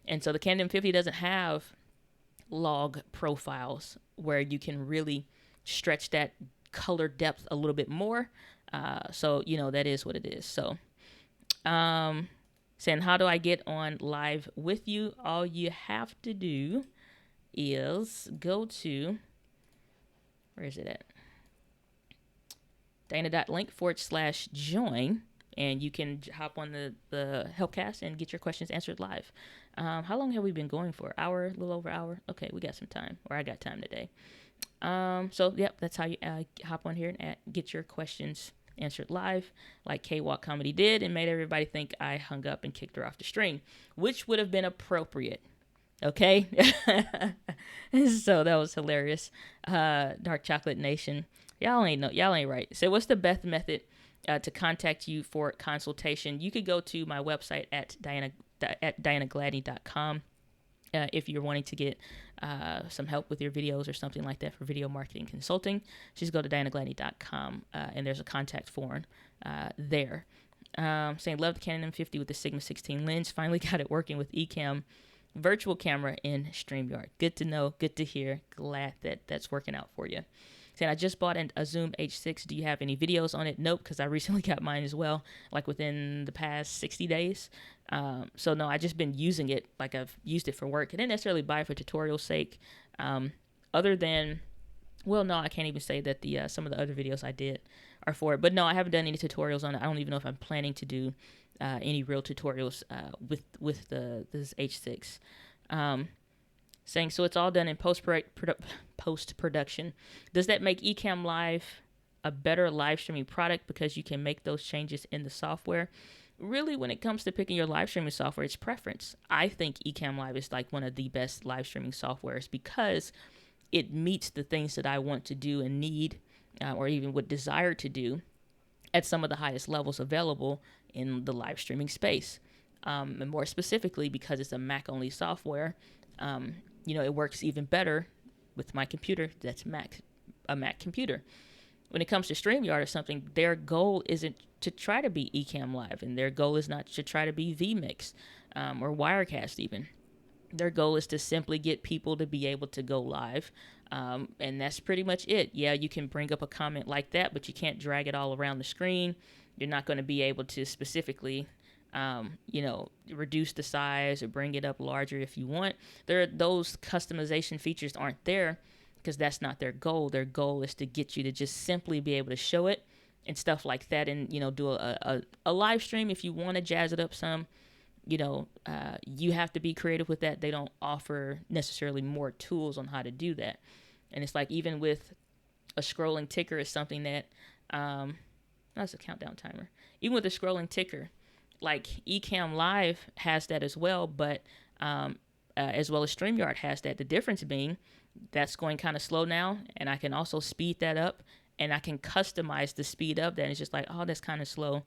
And so the Canon M50 doesn't have log profiles where you can really stretch that color depth a little bit more. So, you know, that is what it is. So, saying, how do I get on live with you? All you have to do is go to, where is it at? Dana.link/join, and you can hop on the Helpcast and get your questions answered live. How long have we been going for? Hour, a little over an hour? Okay, we got some time, or I got time today. So, yep, that's how you hop on here and get your questions answered live, like K-Walk Comedy did, and made everybody think I hung up and kicked her off the stream, which would have been appropriate. Okay? So that was hilarious. Dark Chocolate Nation. Y'all ain't right. So what's the best method to contact you for consultation? You could go to my website at dianagladney.com if you're wanting to get some help with your videos or something like that for video marketing consulting. Just go to dianagladney.com and there's a contact form there. Saying, love the Canon M50 with the Sigma 16 lens. Finally got it working with Ecamm virtual camera in StreamYard. Good to know. Good to hear. Glad that that's working out for you. Saying, I just bought a Zoom H6. Do you have any videos on it? Nope, because I recently got mine as well, like within the past 60 days. So no, I just been using it. Like I've used it for work. I didn't necessarily buy it for tutorial sake. Other than, well, no, I can't even say that the some of the other videos I did are for it. But no, I haven't done any tutorials on it. I don't even know if I'm planning to do any real tutorials with this H6. Saying, so it's all done in post-production. Does that make Ecamm Live a better live streaming product because you can make those changes in the software? Really, when it comes to picking your live streaming software, it's preference. I think Ecamm Live is like one of the best live streaming softwares because it meets the things that I want to do and need, or even would desire to do at some of the highest levels available in the live streaming space. And more specifically, because it's a Mac-only software, it works even better with my computer that's a Mac computer. When it comes to StreamYard or something, their goal isn't to try to be Ecamm Live, and their goal is not to try to be vMix or Wirecast even. Their goal is to simply get people to be able to go live, and that's pretty much it. Yeah, you can bring up a comment like that, but you can't drag it all around the screen. You're not going to be able to specifically reduce the size or bring it up larger if you want. Those customization features aren't there because that's not their goal. Their goal is to get you to just simply be able to show it and stuff like that, and do a live stream if you want to jazz it up some. You have to be creative with that. They don't offer necessarily more tools on how to do that. And it's like, even with a scrolling ticker is something that, that's a countdown timer. Even with a scrolling ticker, like Ecamm Live has that as well, but as well as StreamYard has that. The difference being that's going kind of slow now, and I can also speed that up, and I can customize the speed of that. And it's just like, oh, that's kind of slow.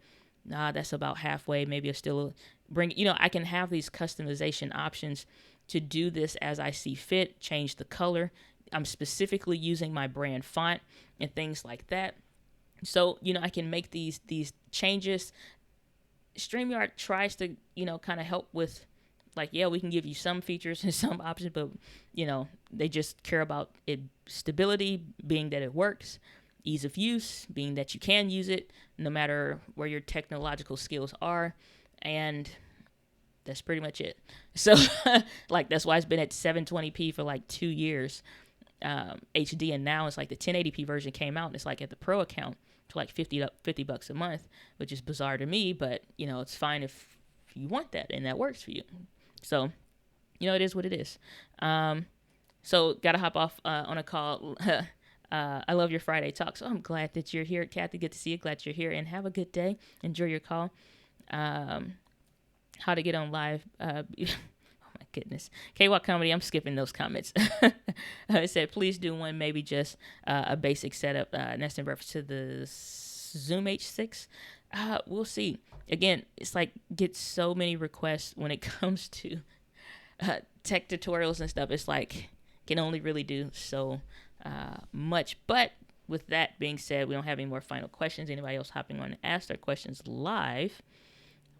Nah, that's about halfway. Maybe I still I can have these customization options to do this as I see fit, change the color. I'm specifically using my brand font and things like that. So, I can make these changes. StreamYard tries to, kind of help with, like, yeah, we can give you some features and some options, but, they just care about it, stability, being that it works, ease of use, being that you can use it no matter where your technological skills are, and that's pretty much it. So, like, that's why it's been at 720p for like 2 years, HD, and now it's like the 1080p version came out, and it's like at the pro account for like $50 a month, which is bizarre to me, but it's fine if you want that and that works for you. So, it is what it is. So gotta hop off on a call. I love your Friday talk, so I'm glad that you're here, Kathy. Good to see you. Glad you're here, and have a good day. Enjoy your call. How to get on live? Oh my goodness, K-Walk Comedy. I'm skipping those comments. It said, please do one, maybe just a basic setup. And that's in reference to the Zoom H6. We'll see. Again, it's like, get so many requests when it comes to tech tutorials and stuff. It's like, can only really do so much. But with that being said, we don't have any more final questions. Anybody else hopping on to ask their questions live?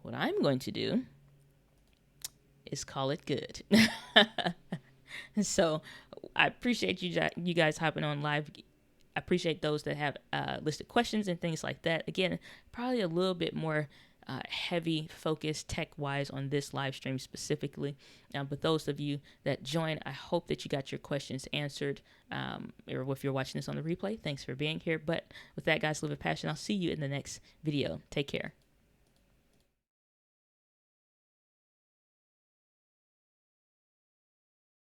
What I'm going to do is call it good. So I appreciate you guys hopping on live. I appreciate those that have listed questions and things like that. Again, probably a little bit more heavy focus tech-wise on this live stream specifically. But those of you that join, I hope that you got your questions answered. Or if you're watching this on the replay, thanks for being here. But with that, guys, live with passion. I'll see you in the next video. Take care.